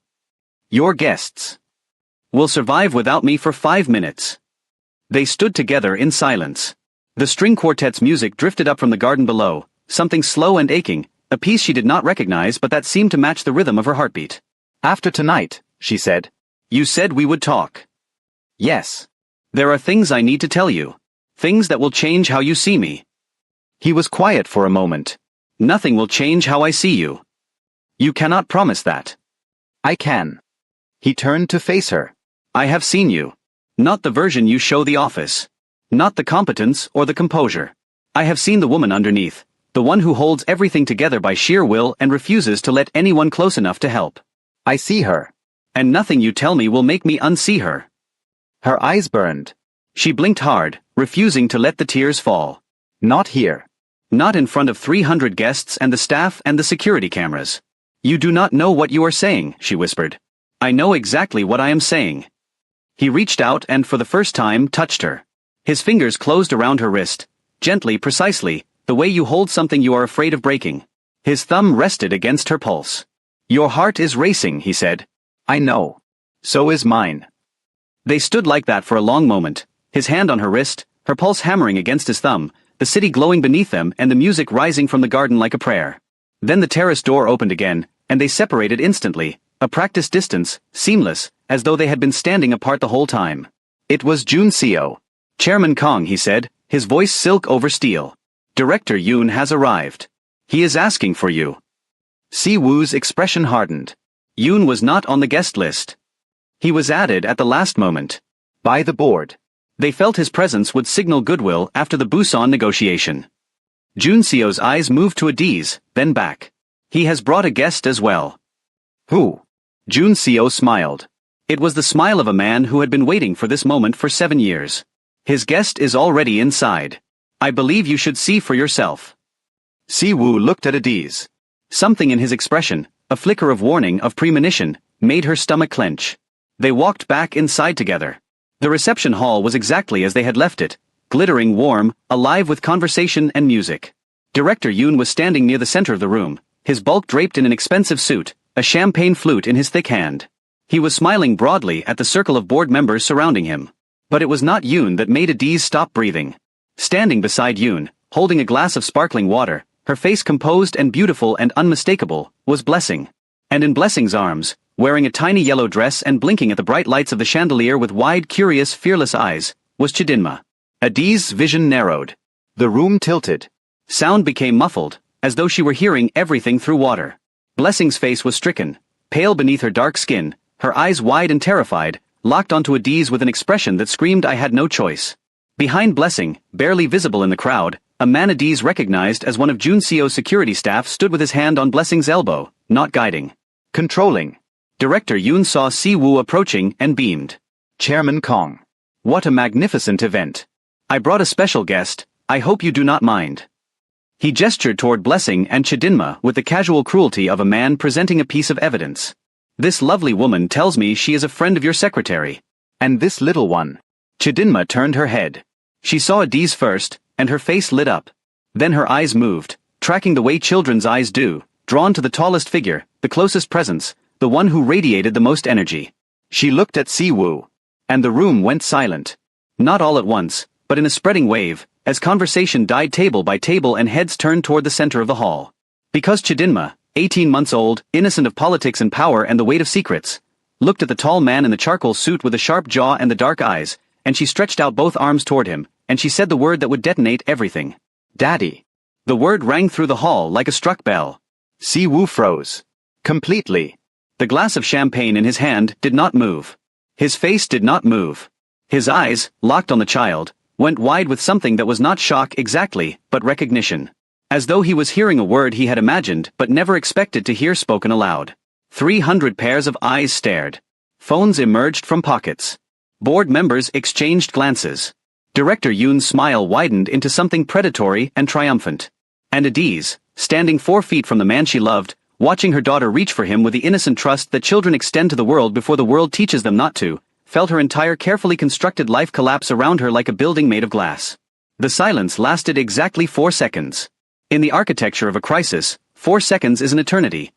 Your guests will survive without me for 5 minutes." They stood together in silence. The string quartet's music drifted up from the garden below, something slow and aching, a piece she did not recognize but that seemed to match the rhythm of her heartbeat. After tonight, she said. You said we would talk. Yes. There are things I need to tell you. Things that will change how you see me. He was quiet for a moment. Nothing will change how I see you. You cannot promise that. I can. He turned to face her. I have seen you. Not the version you show the office. Not the competence or the composure. I have seen the woman underneath, the one who holds everything together by sheer will and refuses to let anyone close enough to help. I see her. And nothing you tell me will make me unsee her. Her eyes burned. She blinked hard, refusing to let the tears fall. Not here. Not in front of 300 guests and the staff and the security cameras. You do not know what you are saying, she whispered. I know exactly what I am saying. He reached out and for the first time touched her. His fingers closed around her wrist, gently, precisely, the way you hold something you are afraid of breaking. His thumb rested against her pulse. Your heart is racing, he said. I know. So is mine. They stood like that for a long moment, his hand on her wrist, her pulse hammering against his thumb, the city glowing beneath them and the music rising from the garden like a prayer. Then the terrace door opened again, and they separated instantly, a practiced distance, seamless, as though they had been standing apart the whole time. It was Junseok. Chairman Kong, he said, his voice silk over steel. Director Yoon has arrived. He is asking for you. Si-woo's expression hardened. Yoon was not on the guest list. He was added at the last moment. By the board. They felt his presence would signal goodwill after the Busan negotiation. Junseok's eyes moved to Adiz, then back. He has brought a guest as well. Who? Junseok smiled. It was the smile of a man who had been waiting for this moment for 7 years. His guest is already inside. I believe you should see for yourself. Si-woo looked at Adiz. Something in his expression, a flicker of warning, of premonition, made her stomach clench. They walked back inside together. The reception hall was exactly as they had left it, glittering warm, alive with conversation and music. Director Yoon was standing near the center of the room, his bulk draped in an expensive suit, a champagne flute in his thick hand. He was smiling broadly at the circle of board members surrounding him. But it was not Yoon that made Adiz stop breathing. Standing beside Yoon, holding a glass of sparkling water, her face composed and beautiful and unmistakable, was Blessing. And in Blessing's arms, wearing a tiny yellow dress and blinking at the bright lights of the chandelier with wide, curious, fearless eyes, was Chidinma. Adiz's vision narrowed. The room tilted. Sound became muffled, as though she were hearing everything through water. Blessing's face was stricken, pale beneath her dark skin, her eyes wide and terrified, locked onto Adiz with an expression that screamed I had no choice. Behind Blessing, barely visible in the crowd, a man Adiz recognized as one of Junseok's security staff stood with his hand on Blessing's elbow, not guiding. Controlling. Director Yoon saw Si-woo approaching and beamed. Chairman Kong. What a magnificent event. I brought a special guest, I hope you do not mind. He gestured toward Blessing and Chidinma with the casual cruelty of a man presenting a piece of evidence. This lovely woman tells me she is a friend of your secretary. And this little one. Chidinma turned her head. She saw Adiz first, and her face lit up. Then her eyes moved, tracking the way children's eyes do, drawn to the tallest figure, the closest presence, the one who radiated the most energy. She looked at Si-woo. And the room went silent. Not all at once, but in a spreading wave, as conversation died table by table and heads turned toward the center of the hall. Because Chidinma, 18 months old, innocent of politics and power and the weight of secrets, looked at the tall man in the charcoal suit with the sharp jaw and the dark eyes, and she stretched out both arms toward him, and she said the word that would detonate everything. Daddy. The word rang through the hall like a struck bell. Si-woo froze. Completely. The glass of champagne in his hand did not move. His face did not move. His eyes, locked on the child, went wide with something that was not shock exactly, but recognition. As though he was hearing a word he had imagined but never expected to hear spoken aloud. 300 pairs of eyes stared. Phones emerged from pockets. Board members exchanged glances. Director Yoon's smile widened into something predatory and triumphant. And Adiz, standing 4 feet from the man she loved, watching her daughter reach for him with the innocent trust that children extend to the world before the world teaches them not to, felt her entire carefully constructed life collapse around her like a building made of glass. The silence lasted exactly 4 seconds. In the architecture of a crisis, 4 seconds is an eternity.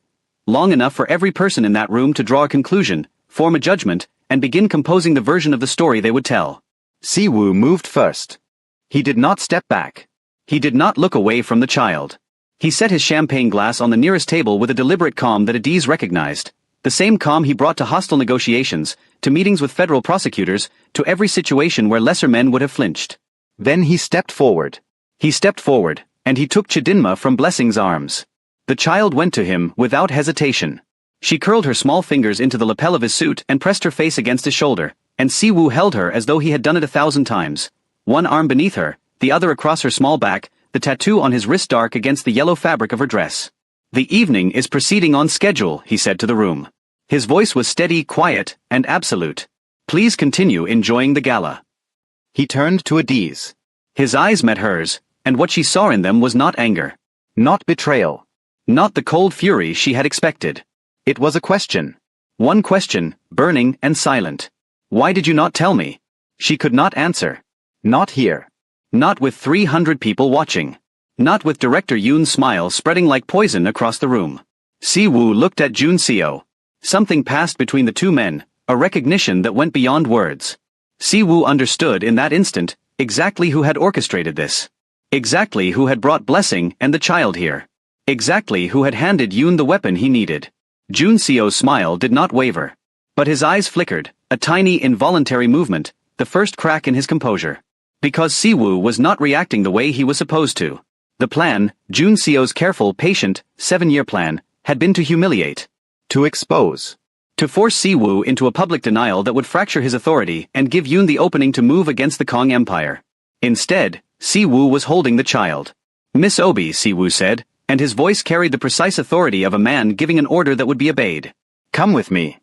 Long enough for every person in that room to draw a conclusion, form a judgment, and begin composing the version of the story they would tell. Si-woo moved first. He did not step back. He did not look away from the child. He set his champagne glass on the nearest table with a deliberate calm that Adiz recognized, The same calm he brought to hostile negotiations, to meetings with federal prosecutors, to every situation where lesser men would have flinched. Then he stepped forward. He stepped forward, and he took Chidinma from Blessing's arms. The child went to him without hesitation. She curled her small fingers into the lapel of his suit and pressed her face against his shoulder, and Siwoo held her as though he had done it 1,000 times. One arm beneath her, the other across her small back, the tattoo on his wrist dark against the yellow fabric of her dress. "The evening is proceeding on schedule," he said to the room. His voice was steady, quiet, and absolute. "Please continue enjoying the gala." He turned to Adiz. His eyes met hers, and what she saw in them was not anger. Not betrayal. Not the cold fury she had expected. It was a question. One question, burning and silent. "Why did you not tell me?" She could not answer. Not here. Not with 300 people watching. Not with Director Yoon's smile spreading like poison across the room. Siwoo looked at Jun Seo. Something passed between the two men, a recognition that went beyond words. Siwoo understood in that instant exactly who had orchestrated this. Exactly who had brought Blessing and the child here. Exactly who had handed Yoon the weapon he needed. Jun Seo's smile did not waver. But his eyes flickered, a tiny involuntary movement, the first crack in his composure. Because Siwoo was not reacting the way he was supposed to. The plan, Jun Seo's careful, patient, 7-year plan, had been to humiliate. To expose. To force Siwoo into a public denial that would fracture his authority and give Yoon the opening to move against the Kong Empire. Instead, Siwoo was holding the child. "Miss Obi," Siwoo said, and his voice carried the precise authority of a man giving an order that would be obeyed. "Come with me."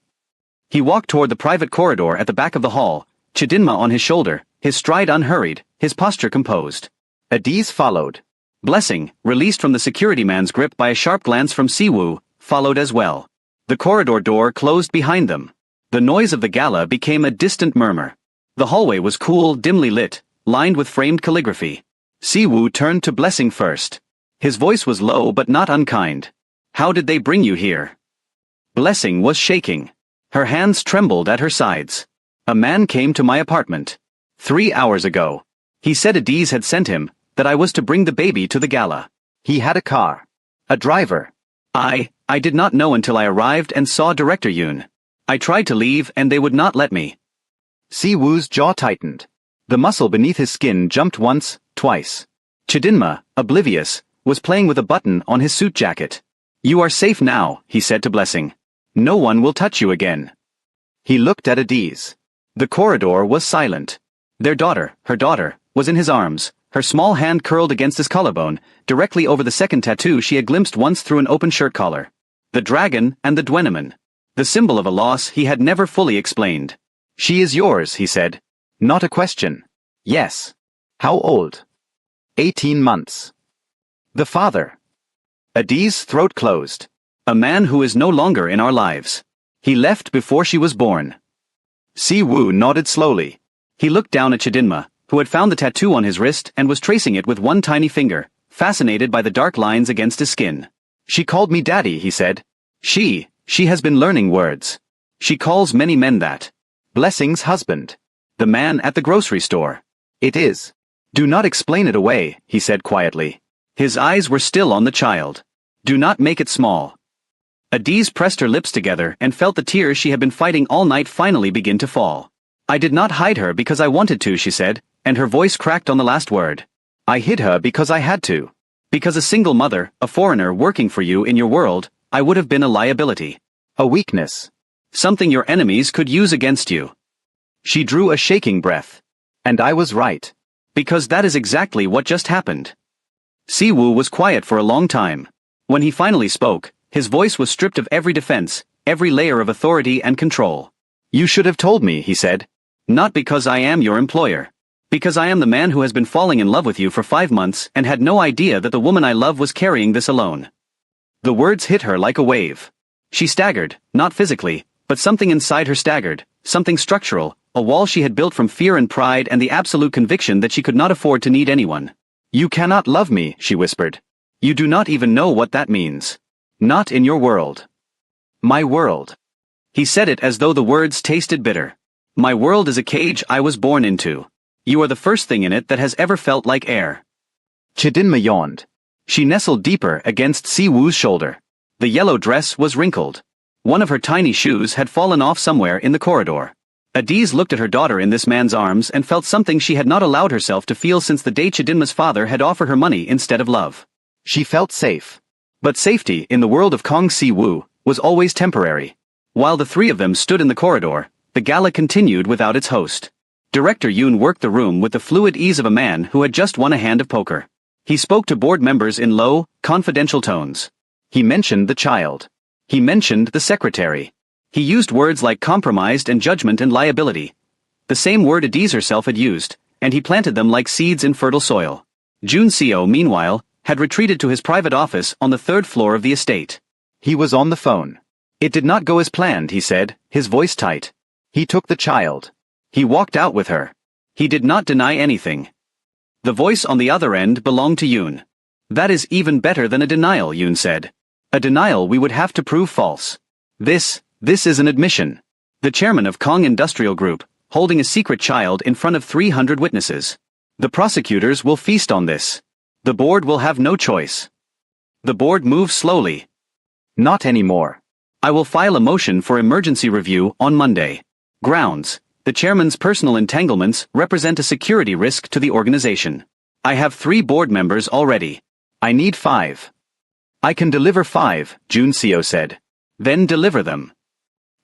He walked toward the private corridor at the back of the hall, Chidinma on his shoulder, his stride unhurried, his posture composed. Adiz followed. Blessing, released from the security man's grip by a sharp glance from Siwoo, followed as well. The corridor door closed behind them. The noise of the gala became a distant murmur. The hallway was cool, dimly lit, lined with framed calligraphy. Siwoo turned to Blessing first. His voice was low but not unkind. "How did they bring you here?" Blessing was shaking. Her hands trembled at her sides. "A man came to my apartment. 3 hours ago. He said Adiz had sent him, that I was to bring the baby to the gala. He had a car. A driver. I did not know until I arrived and saw Director Yoon. I tried to leave and they would not let me." Siwoo's jaw tightened. The muscle beneath his skin jumped once, twice. Chidinma, oblivious, was playing with a button on his suit jacket. "You are safe now," he said to Blessing. "No one will touch you again." He looked at Adiz. The corridor was silent. Her daughter, was in his arms, her small hand curled against his collarbone, directly over the second tattoo she had glimpsed once through an open shirt collar. The dragon and the Dweneman. The symbol of a loss he had never fully explained. "She is yours," he said. Not a question. Yes. How old? 18 months. The father. Adiz's throat closed. A man who is no longer in our lives. He left before she was born. Siwoo nodded slowly. He looked down at Chidinma, who had found the tattoo on his wrist and was tracing it with one tiny finger, fascinated by the dark lines against his skin. "She called me daddy," he said. She has been learning words. She calls many men that. Blessing's husband. The man at the grocery store. It is. Do not explain it away, he said quietly. His eyes were still on the child. Do not make it small. Adiz pressed her lips together and felt the tears she had been fighting all night finally begin to fall. "I did not hide her because I wanted to," she said, and her voice cracked on the last word. "I hid her because I had to. Because a single mother, a foreigner working for you in your world, I would have been a liability. A weakness. Something your enemies could use against you." She drew a shaking breath. "And I was right. Because that is exactly what just happened." Siwoo was quiet for a long time. When he finally spoke, his voice was stripped of every defense, every layer of authority and control. "You should have told me," he said. "Not because I am your employer. Because I am the man who has been falling in love with you for 5 months and had no idea that the woman I love was carrying this alone." The words hit her like a wave. She staggered, not physically, but something inside her staggered, something structural, a wall she had built from fear and pride and the absolute conviction that she could not afford to need anyone. "You cannot love me," she whispered. "You do not even know what that means. Not in your world." "My world." He said it as though the words tasted bitter. "My world is a cage I was born into. You are the first thing in it that has ever felt like air." Chidinma yawned. She nestled deeper against Siwoo's shoulder. The yellow dress was wrinkled. One of her tiny shoes had fallen off somewhere in the corridor. Adiz looked at her daughter in this man's arms and felt something she had not allowed herself to feel since the day Chidinma's father had offered her money instead of love. She felt safe. But safety, in the world of Kong Si-woo, was always temporary. While the three of them stood in the corridor, the gala continued without its host. Director Yoon worked the room with the fluid ease of a man who had just won a hand of poker. He spoke to board members in low, confidential tones. He mentioned the child. He mentioned the secretary. He used words like compromised and judgment and liability. The same word Adiz herself had used, and he planted them like seeds in fertile soil. Jun Seo, meanwhile, had retreated to his private office on the third floor of the estate. He was on the phone. It did not go as planned, he said, his voice tight. He took the child. He walked out with her. He did not deny anything. The voice on the other end belonged to Yoon. That is even better than a denial, Yoon said. A denial we would have to prove false. This is an admission. The chairman of Kong Industrial Group, holding a secret child in front of 300 witnesses. The prosecutors will feast on this. The board will have no choice. The board moves slowly. Not anymore. I will file a motion for emergency review on Monday. Grounds: the chairman's personal entanglements represent a security risk to the organization. I have 3 board members already. I need 5. I can deliver 5, Jun Seo said. Then deliver them.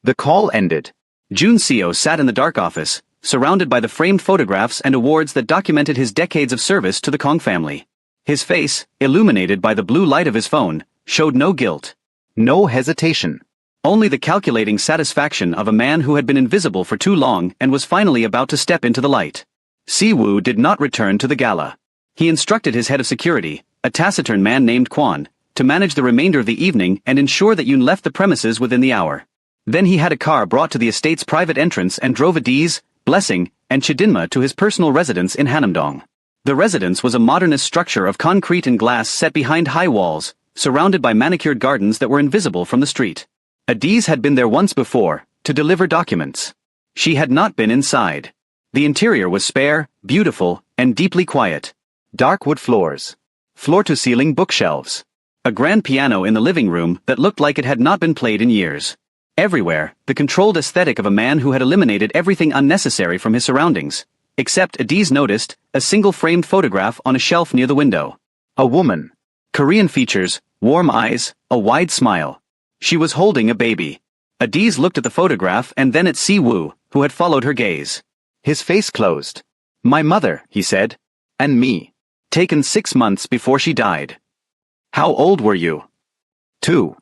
The call ended. Jun Seo sat in the dark office, surrounded by the framed photographs and awards that documented his decades of service to the Kong family. His face, illuminated by the blue light of his phone, showed no guilt. No hesitation. Only the calculating satisfaction of a man who had been invisible for too long and was finally about to step into the light. Si-woo did not return to the gala. He instructed his head of security, a taciturn man named Kwon, to manage the remainder of the evening and ensure that Yoon left the premises within the hour. Then he had a car brought to the estate's private entrance and drove Adiz, Blessing, and Chidinma to his personal residence in Hanamdong. The residence was a modernist structure of concrete and glass set behind high walls, surrounded by manicured gardens that were invisible from the street. Adiz had been there once before, to deliver documents. She had not been inside. The interior was spare, beautiful, and deeply quiet. Dark wood floors. Floor-to-ceiling bookshelves. A grand piano in the living room that looked like it had not been played in years. Everywhere, the controlled aesthetic of a man who had eliminated everything unnecessary from his surroundings. Except, Adiz noticed, a single framed photograph on a shelf near the window. A woman. Korean features, warm eyes, a wide smile. She was holding a baby. Adiz looked at the photograph and then at Si-woo, who had followed her gaze. His face closed. My mother, he said. And me. Taken 6 months before she died. How old were you? 2.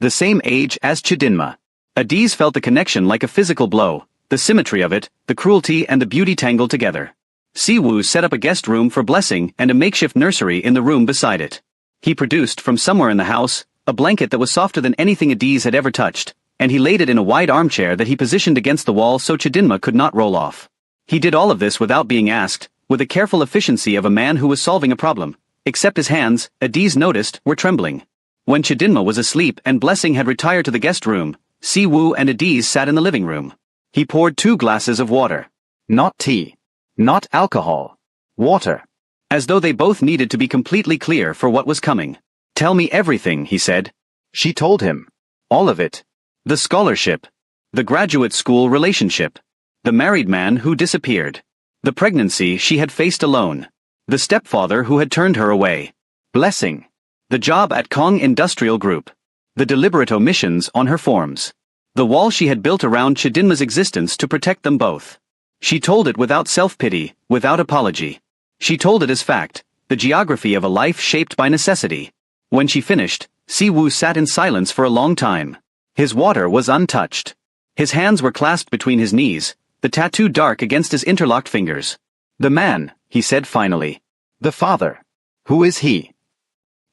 The same age as Chidinma. Adiz felt the connection like a physical blow, the symmetry of it, the cruelty and the beauty tangled together. Si-woo set up a guest room for Blessing and a makeshift nursery in the room beside it. He produced from somewhere in the house a blanket that was softer than anything Adiz had ever touched, and he laid it in a wide armchair that he positioned against the wall so Chidinma could not roll off. He did all of this without being asked, with the careful efficiency of a man who was solving a problem, except his hands, Adiz noticed, were trembling. When Chidinma was asleep and Blessing had retired to the guest room, Si-woo and Adiz sat in the living room. He poured 2 glasses of water. Not tea. Not alcohol. Water. As though they both needed to be completely clear for what was coming. Tell me everything, he said. She told him. All of it. The scholarship. The graduate school relationship. The married man who disappeared. The pregnancy she had faced alone. The stepfather who had turned her away. Blessing. The job at Kong Industrial Group. The deliberate omissions on her forms. The wall she had built around Chidinma's existence to protect them both. She told it without self-pity, without apology. She told it as fact, the geography of a life shaped by necessity. When she finished, Si-woo sat in silence for a long time. His water was untouched. His hands were clasped between his knees, the tattoo dark against his interlocked fingers. The man, he said finally. The father. Who is he?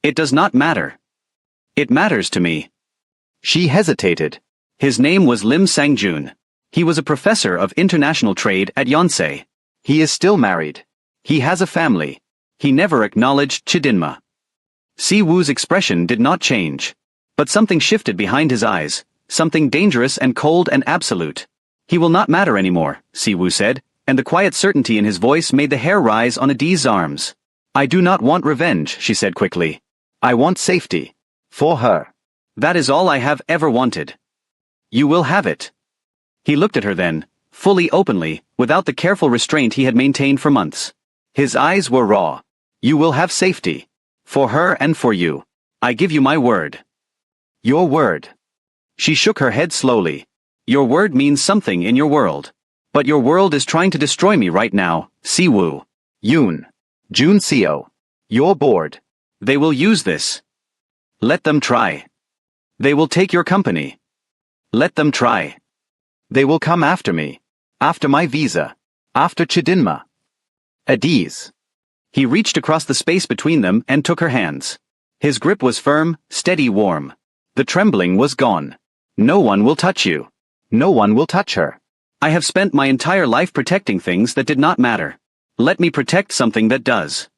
It does not matter. It matters to me. She hesitated. His name was Lim Sang-jun. He was a professor of international trade at Yonsei. He is still married. He has a family. He never acknowledged Chidinma. Si-woo's expression did not change. But something shifted behind his eyes, something dangerous and cold and absolute. He will not matter anymore, Si-woo said, and the quiet certainty in his voice made the hair rise on Adiz's arms. I do not want revenge, she said quickly. I want safety. For her. That is all I have ever wanted. You will have it. He looked at her then, fully openly, without the careful restraint he had maintained for months. His eyes were raw. You will have safety. For her and for you. I give you my word. Your word. She shook her head slowly. Your word means something in your world. But your world is trying to destroy me right now, Siwoo. Yoon. Jun Seo. You're bored. They will use this. Let them try. They will take your company. Let them try. They will come after me. After my visa. After Chidinma. At ease. He reached across the space between them and took her hands. His grip was firm, steady, warm. The trembling was gone. No one will touch you. No one will touch her. I have spent my entire life protecting things that did not matter. Let me protect something that does.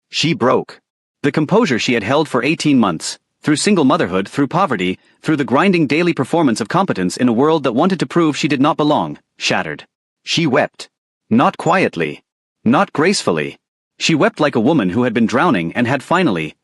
She broke. The composure she had held for 18 months, through single motherhood, through poverty, through the grinding daily performance of competence in a world that wanted to prove she did not belong, shattered. She wept. Not quietly. Not gracefully. She wept like a woman who had been drowning and had finally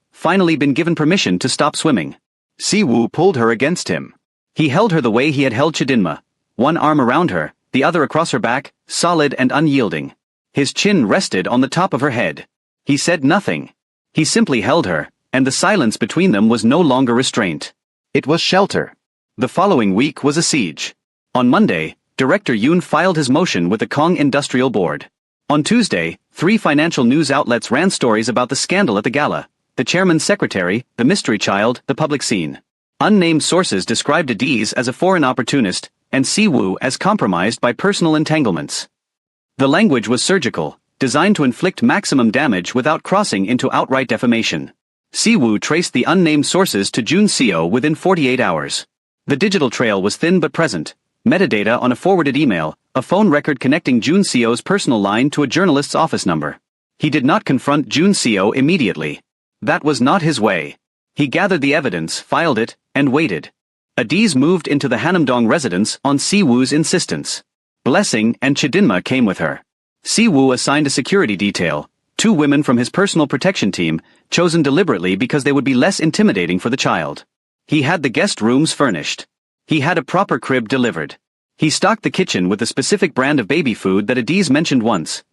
been given permission to stop swimming. Siwoo pulled her against him. He held her the way he had held Chidinma, one arm around her, the other across her back, solid and unyielding. His chin rested on the top of her head. He said nothing. He simply held her, and the silence between them was no longer restraint. It was shelter. The following week was a siege. On Monday, Director Yoon filed his motion with the Kong Industrial Board. On Tuesday, 3 financial news outlets ran stories about the scandal at the gala, the chairman's secretary, the mystery child, the public scene. Unnamed sources described Adiz as a foreign opportunist, and Siwoo as compromised by personal entanglements. The language was surgical, designed to inflict maximum damage without crossing into outright defamation. Siwoo traced the unnamed sources to Jun Seo within 48 hours. The digital trail was thin but present. Metadata on a forwarded email, a phone record connecting Jun Seo's personal line to a journalist's office number. He did not confront Jun Seo immediately. That was not his way. He gathered the evidence, filed it, and waited. Adiz moved into the Hanamdong residence on Siwoo's insistence. Blessing and Chidinma came with her. Siwoo assigned a security detail, 2 women from his personal protection team, chosen deliberately because they would be less intimidating for the child. He had the guest rooms furnished. He had a proper crib delivered. He stocked the kitchen with a specific brand of baby food that Adiz mentioned once,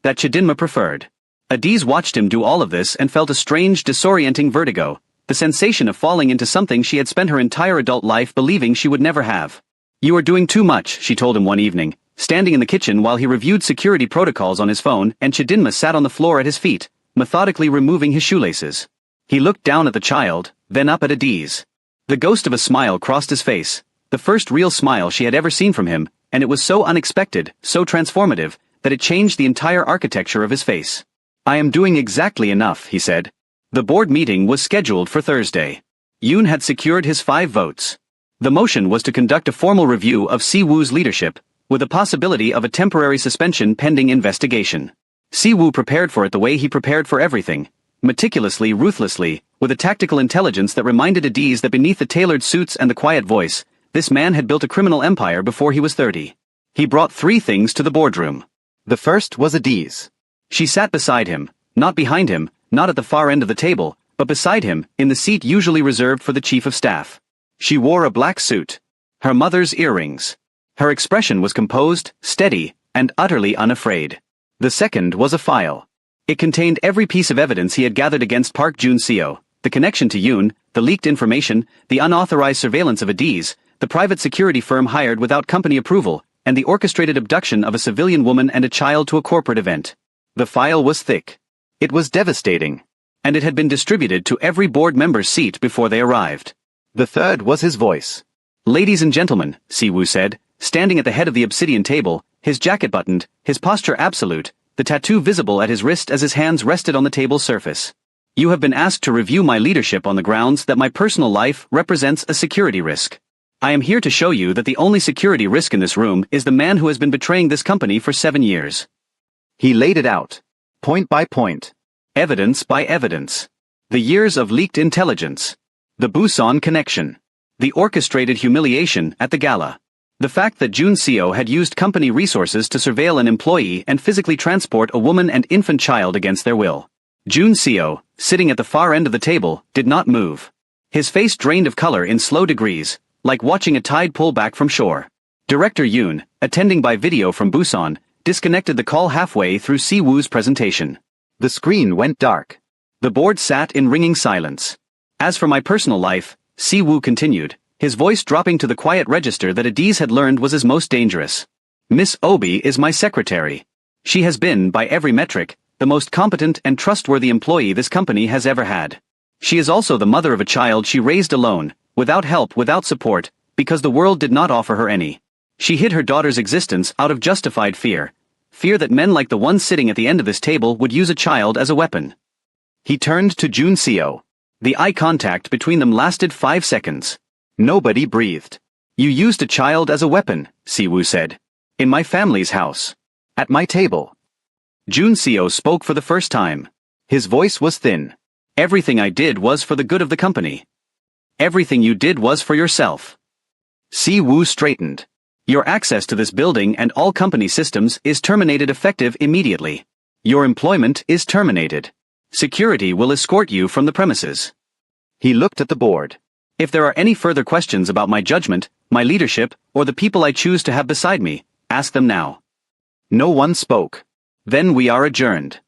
that Chidinma preferred. Adiz watched him do all of this and felt a strange, disorienting vertigo, the sensation of falling into something she had spent her entire adult life believing she would never have. You are doing too much, she told him one evening, standing in the kitchen while he reviewed security protocols on his phone, and Chidinma sat on the floor at his feet, methodically removing his shoelaces. He looked down at the child, then up at Adiz. The ghost of a smile crossed his face, the first real smile she had ever seen from him, and it was so unexpected, so transformative, that it changed the entire architecture of his face. I am doing exactly enough, he said. The board meeting was scheduled for Thursday. Yoon had secured his 5 votes. The motion was to conduct a formal review of Siwoo's leadership, with a possibility of a temporary suspension pending investigation. Siwoo prepared for it the way he prepared for everything, meticulously, ruthlessly, with a tactical intelligence that reminded Adiz that beneath the tailored suits and the quiet voice, this man had built a criminal empire before he was 30. He brought 3 things to the boardroom. The first was Adiz. She sat beside him, not behind him, not at the far end of the table, but beside him, in the seat usually reserved for the chief of staff. She wore a black suit. Her mother's earrings. Her expression was composed, steady, and utterly unafraid. The second was a file. It contained every piece of evidence he had gathered against Park Jun Seo, the connection to Yoon, the leaked information, the unauthorized surveillance of Adiz, the private security firm hired without company approval, and the orchestrated abduction of a civilian woman and a child to a corporate event. The file was thick. It was devastating. And it had been distributed to every board member's seat before they arrived. The third was his voice. Ladies and gentlemen, Siwoo said, standing at the head of the obsidian table, his jacket buttoned, his posture absolute, the tattoo visible at his wrist as his hands rested on the table's surface. You have been asked to review my leadership on the grounds that my personal life represents a security risk. I am here to show you that the only security risk in this room is the man who has been betraying this company for 7 years. He laid it out. Point by point. Evidence by evidence. The years of leaked intelligence. The Busan connection. The orchestrated humiliation at the gala. The fact that Jun Seo had used company resources to surveil an employee and physically transport a woman and infant child against their will. Jun Seo, sitting at the far end of the table, did not move. His face drained of color in slow degrees, like watching a tide pull back from shore. Director Yoon, attending by video from Busan, disconnected the call halfway through Si-woo's presentation. The screen went dark. The board sat in ringing silence. As for my personal life, Si-woo continued, his voice dropping to the quiet register that Adiz had learned was his most dangerous. Miss Obi is my secretary. She has been, by every metric, the most competent and trustworthy employee this company has ever had. She is also the mother of a child she raised alone, without help, without support, because the world did not offer her any. She hid her daughter's existence out of justified fear that men like the one sitting at the end of this table would use a child as a weapon. He turned to Jun Seo. The eye contact between them lasted 5 seconds. Nobody breathed. You used a child as a weapon, Si-woo said. In my family's house. At my table. Jun Seo spoke for the first time. His voice was thin. Everything I did was for the good of the company. Everything you did was for yourself. Si-woo straightened. Your access to this building and all company systems is terminated effective immediately. Your employment is terminated. Security will escort you from the premises. He looked at the board. If there are any further questions about my judgment, my leadership, or the people I choose to have beside me, ask them now. No one spoke. Then we are adjourned.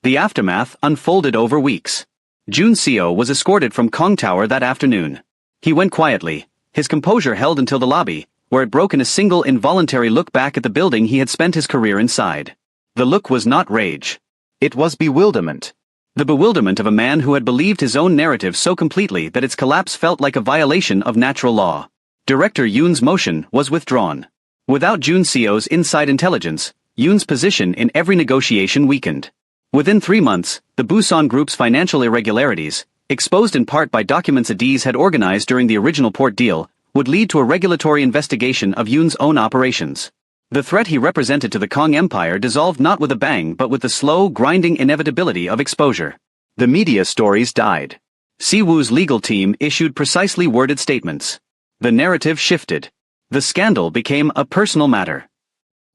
The aftermath unfolded over weeks. Jun Seo was escorted from Kong Tower that afternoon. He went quietly, his composure held until the lobby, where it broke in a single involuntary look back at the building he had spent his career inside. The look was not rage. It was bewilderment. The bewilderment of a man who had believed his own narrative so completely that its collapse felt like a violation of natural law. Director Yoon's motion was withdrawn. Without Jun Seo's inside intelligence, Yoon's position in every negotiation weakened. Within 3 months, the Busan Group's financial irregularities, exposed in part by documents Adiz had organized during the original port deal, would lead to a regulatory investigation of Yoon's own operations. The threat he represented to the Kong Empire dissolved not with a bang but with the slow, grinding inevitability of exposure. The media stories died. Si-woo's legal team issued precisely worded statements. The narrative shifted. The scandal became a personal matter.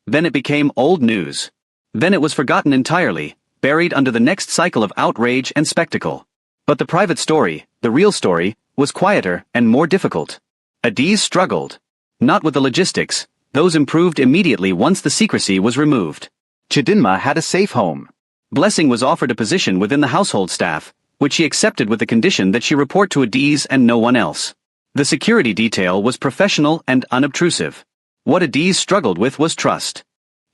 Then it became old news. Then it was forgotten entirely, buried under the next cycle of outrage and spectacle. But the private story, the real story, was quieter and more difficult. Adiz struggled. Not with the logistics, those improved immediately once the secrecy was removed. Chidinma had a safe home. Blessing was offered a position within the household staff, which she accepted with the condition that she report to Adiz and no one else. The security detail was professional and unobtrusive. What Adiz struggled with was trust.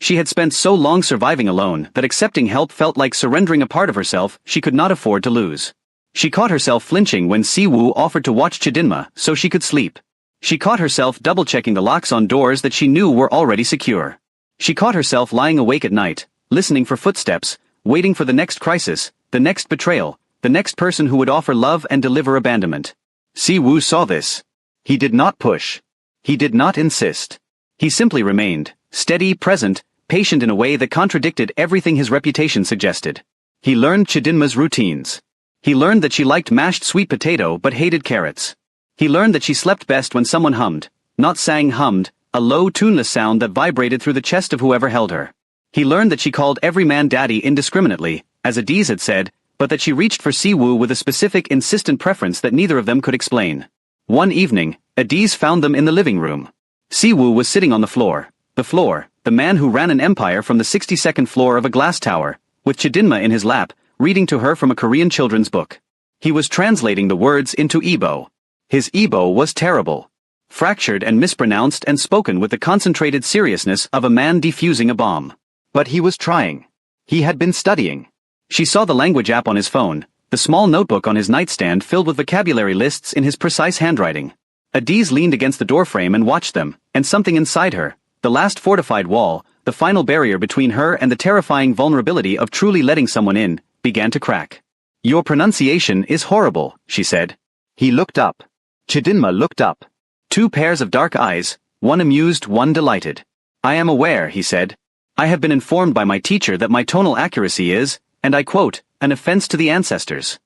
She had spent so long surviving alone that accepting help felt like surrendering a part of herself she could not afford to lose. She caught herself flinching when Si-woo offered to watch Chidinma so she could sleep. She caught herself double-checking the locks on doors that she knew were already secure. She caught herself lying awake at night, listening for footsteps, waiting for the next crisis, the next betrayal, the next person who would offer love and deliver abandonment. Si-woo saw this. He did not push. He did not insist. He simply remained, steady, present, patient in a way that contradicted everything his reputation suggested. He learned Chidinma's routines. He learned that she liked mashed sweet potato but hated carrots. He learned that she slept best when someone hummed, not sang hummed, a low tuneless sound that vibrated through the chest of whoever held her. He learned that she called every man daddy indiscriminately, as Adiz had said, but that she reached for Si-woo with a specific insistent preference that neither of them could explain. One evening, Adiz found them in the living room. Si-woo was sitting on the floor, the man who ran an empire from the 62nd floor of a glass tower, with Chidinma in his lap, reading to her from a Korean children's book. He was translating the words into Igbo. His Igbo was terrible. Fractured and mispronounced and spoken with the concentrated seriousness of a man defusing a bomb. But he was trying. He had been studying. She saw the language app on his phone, the small notebook on his nightstand filled with vocabulary lists in his precise handwriting. Adiz leaned against the doorframe and watched them, and something inside her, the last fortified wall, the final barrier between her and the terrifying vulnerability of truly letting someone in, began to crack. "Your pronunciation is horrible," she said. He looked up. Chidinma looked up. 2 pairs of dark eyes, one amused, one delighted. "I am aware," he said. "I have been informed by my teacher that my tonal accuracy is, and I quote, an offense to the ancestors."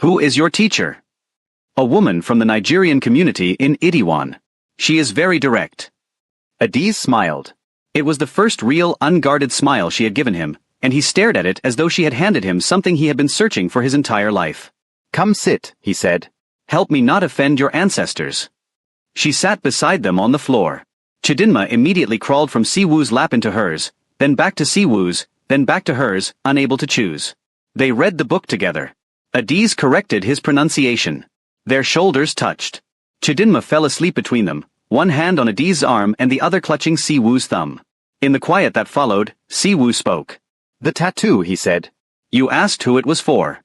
"Who is your teacher?" "A woman from the Nigerian community in Iriwan. She is very direct." Adiz smiled. It was the first real, unguarded smile she had given him, and he stared at it as though she had handed him something he had been searching for his entire life. "Come sit," he said. "Help me not offend your ancestors." She sat beside them on the floor. Chidinma immediately crawled from Siwoo's lap into hers, then back to Siwoo's, then back to hers, unable to choose. They read the book together. Adiz corrected his pronunciation. Their shoulders touched. Chidinma fell asleep between them, one hand on Adiz's arm and the other clutching Siwoo's thumb. In the quiet that followed, Siwoo spoke. "The tattoo," he said. "You asked who it was for."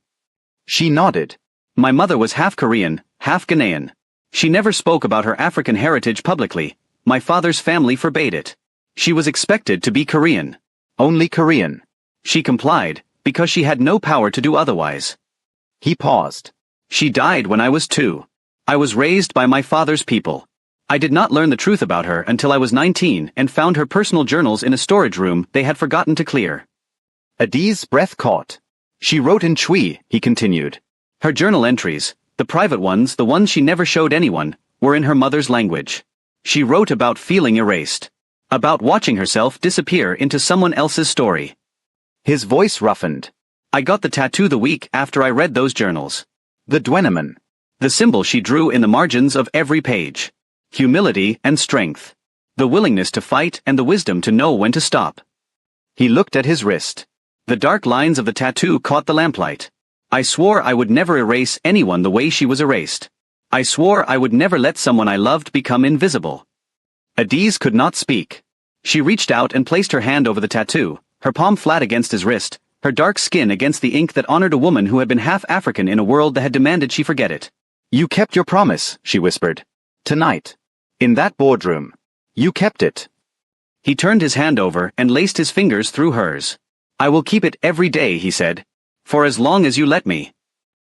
She nodded. "My mother was half Korean, half Ghanaian. She never spoke about her African heritage publicly. My father's family forbade it. She was expected to be Korean." "Only Korean." She complied, because she had no power to do otherwise. He paused. "She died when I was 2. I was raised by my father's people. I did not learn the truth about her until I was 19 and found her personal journals in a storage room they had forgotten to clear." Adiz's breath caught. "She wrote in Chui," he continued. Her journal entries, the private ones, the ones she never showed anyone, were in her mother's language. She wrote about feeling erased. About watching herself disappear into someone else's story. His voice roughened. "I got the tattoo the week after I read those journals." The Dwenaman. The symbol she drew in the margins of every page. Humility and strength. The willingness to fight and the wisdom to know when to stop. He looked at his wrist. The dark lines of the tattoo caught the lamplight. "I swore I would never erase anyone the way she was erased. I swore I would never let someone I loved become invisible." Adiz could not speak. She reached out and placed her hand over the tattoo, her palm flat against his wrist, her dark skin against the ink that honored a woman who had been half African in a world that had demanded she forget it. "You kept your promise," she whispered. "Tonight. In that boardroom. You kept it." He turned his hand over and laced his fingers through hers. "I will keep it every day," he said. "For as long as you let me."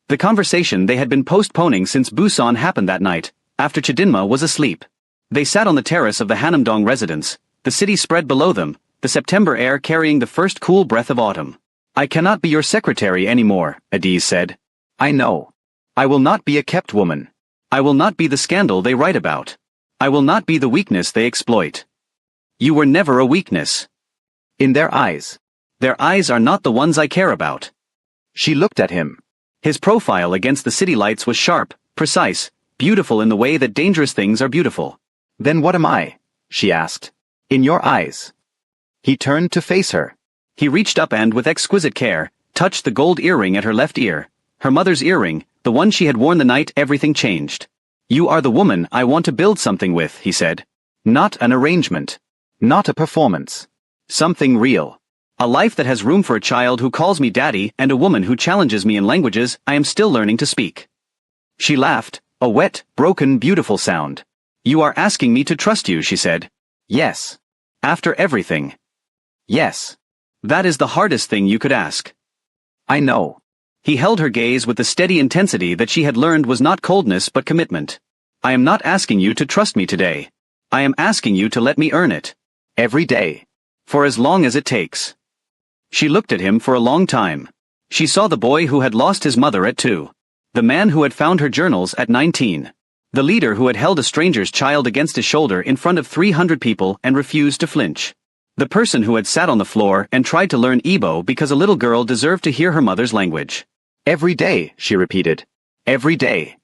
The conversation they had been postponing since Busan happened that night, after Chidinma was asleep. They sat on the terrace of the Hanamdong residence, the city spread below them, the September air carrying the first cool breath of autumn. "I cannot be your secretary anymore," Adiz said. "I know. I will not be a kept woman. I will not be the scandal they write about. I will not be the weakness they exploit." "You were never a weakness." "In their eyes." "Their eyes are not the ones I care about." She looked at him. His profile against the city lights was sharp, precise, beautiful in the way that dangerous things are beautiful. "Then what am I?" she asked. "In your eyes." He turned to face her. He reached up and, with exquisite care, touched the gold earring at her left ear, her mother's earring, the one she had worn the night everything changed. "You are the woman I want to build something with," he said. "Not an arrangement. Not a performance. Something real. A life that has room for a child who calls me daddy and a woman who challenges me in languages I am still learning to speak." She laughed, a wet, broken, beautiful sound. "You are asking me to trust you," she said. "Yes." "After everything." "Yes." "That is the hardest thing you could ask." "I know." He held her gaze with the steady intensity that she had learned was not coldness but commitment. "I am not asking you to trust me today. I am asking you to let me earn it. Every day. For as long as it takes." She looked at him for a long time. She saw the boy who had lost his mother at 2. The man who had found her journals at 19. The leader who had held a stranger's child against his shoulder in front of 300 people and refused to flinch. The person who had sat on the floor and tried to learn Igbo because a little girl deserved to hear her mother's language. "Every day," she repeated. "Every day."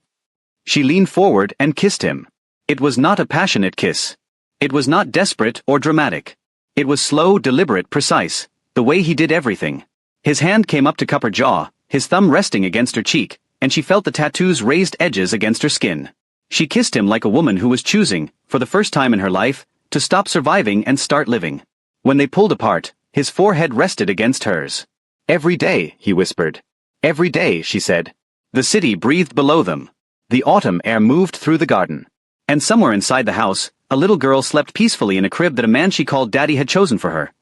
She leaned forward and kissed him. It was not a passionate kiss. It was not desperate or dramatic. It was slow, deliberate, precise, the way he did everything. His hand came up to cup her jaw, his thumb resting against her cheek, and she felt the tattoo's raised edges against her skin. She kissed him like a woman who was choosing, for the first time in her life, to stop surviving and start living. When they pulled apart, his forehead rested against hers. "Every day," he whispered. "Every day," she said. The city breathed below them. The autumn air moved through the garden. And somewhere inside the house, a little girl slept peacefully in a crib that a man she called Daddy had chosen for her.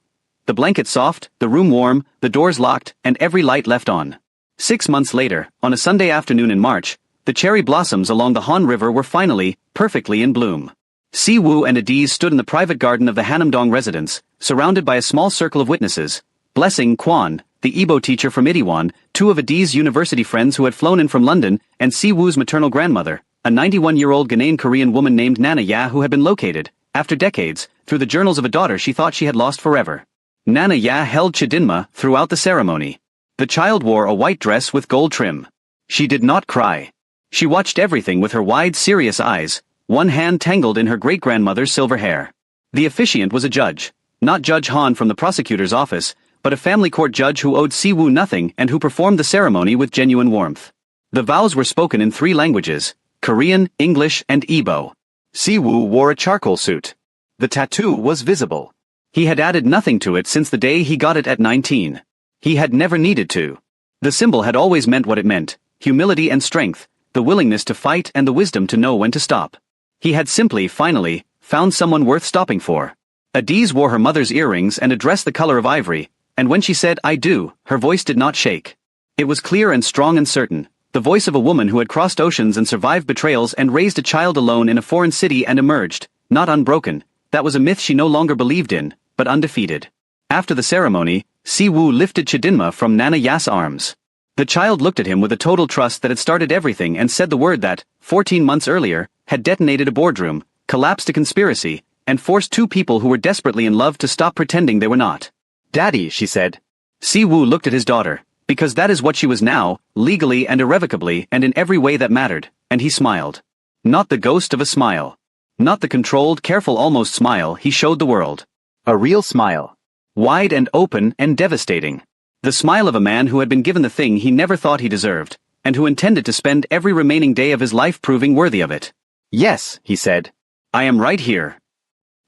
The blanket soft, the room warm, the doors locked, and every light left on. 6 months later, on a Sunday afternoon in March, the cherry blossoms along the Han River were finally, perfectly in bloom. Siwoo and Adiz stood in the private garden of the Hanamdong residence, surrounded by a small circle of witnesses, blessing Kwan, the Igbo teacher from Itaewon, 2 of Adiz's university friends who had flown in from London, and Siwoo's maternal grandmother, a 91-year-old Ghanaian Korean woman named Nana Ya who had been located, after decades, through the journals of a daughter she thought she had lost forever. Nana Ya held Chidinma throughout the ceremony. The child wore a white dress with gold trim. She did not cry. She watched everything with her wide, serious eyes, one hand tangled in her great-grandmother's silver hair. The officiant was a judge, not Judge Han from the prosecutor's office, but a family court judge who owed Si-woo nothing and who performed the ceremony with genuine warmth. The vows were spoken in 3 languages, Korean, English, and Igbo. Si-woo wore a charcoal suit. The tattoo was visible. He had added nothing to it since the day he got it at 19. He had never needed to. The symbol had always meant what it meant, humility and strength, the willingness to fight and the wisdom to know when to stop. He had simply, finally, found someone worth stopping for. Adiz wore her mother's earrings and a dress the color of ivory, and when she said "I do," her voice did not shake. It was clear and strong and certain, the voice of a woman who had crossed oceans and survived betrayals and raised a child alone in a foreign city and emerged, not unbroken. That was a myth she no longer believed in, but undefeated. After the ceremony, Si-woo lifted Chidinma from Nana Ya's arms. The child looked at him with a total trust that had started everything and said the word that, 14 months earlier, had detonated a boardroom, collapsed a conspiracy, and forced 2 people who were desperately in love to stop pretending they were not. "Daddy," she said. Si-woo looked at his daughter, because that is what she was now, legally and irrevocably and in every way that mattered, and he smiled. Not the ghost of a smile. Not the controlled, careful almost smile he showed the world. A real smile. Wide and open and devastating. The smile of a man who had been given the thing he never thought he deserved, and who intended to spend every remaining day of his life proving worthy of it. "Yes," he said. "I am right here."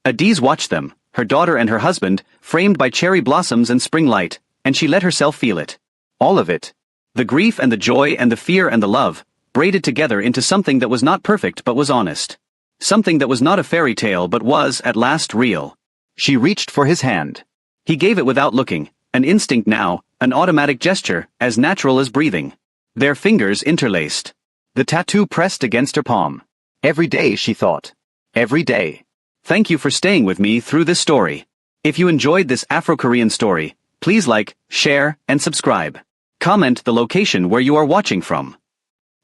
Adiz watched them, her daughter and her husband, framed by cherry blossoms and spring light, and she let herself feel it. All of it. The grief and the joy and the fear and the love, braided together into something that was not perfect but was honest. Something that was not a fairy tale but was, at last, real. She reached for his hand. He gave it without looking, an instinct now, an automatic gesture, as natural as breathing. Their fingers interlaced. The tattoo pressed against her palm. Every day, she thought. Every day. Thank you for staying with me through this story. If you enjoyed this Afro-Korean story, please like, share, and subscribe. Comment the location where you are watching from.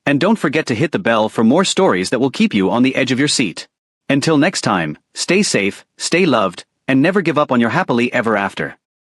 And don't forget to hit the bell for more stories that will keep you on the edge of your seat. Until next time, stay safe, stay loved, and never give up on your happily ever after.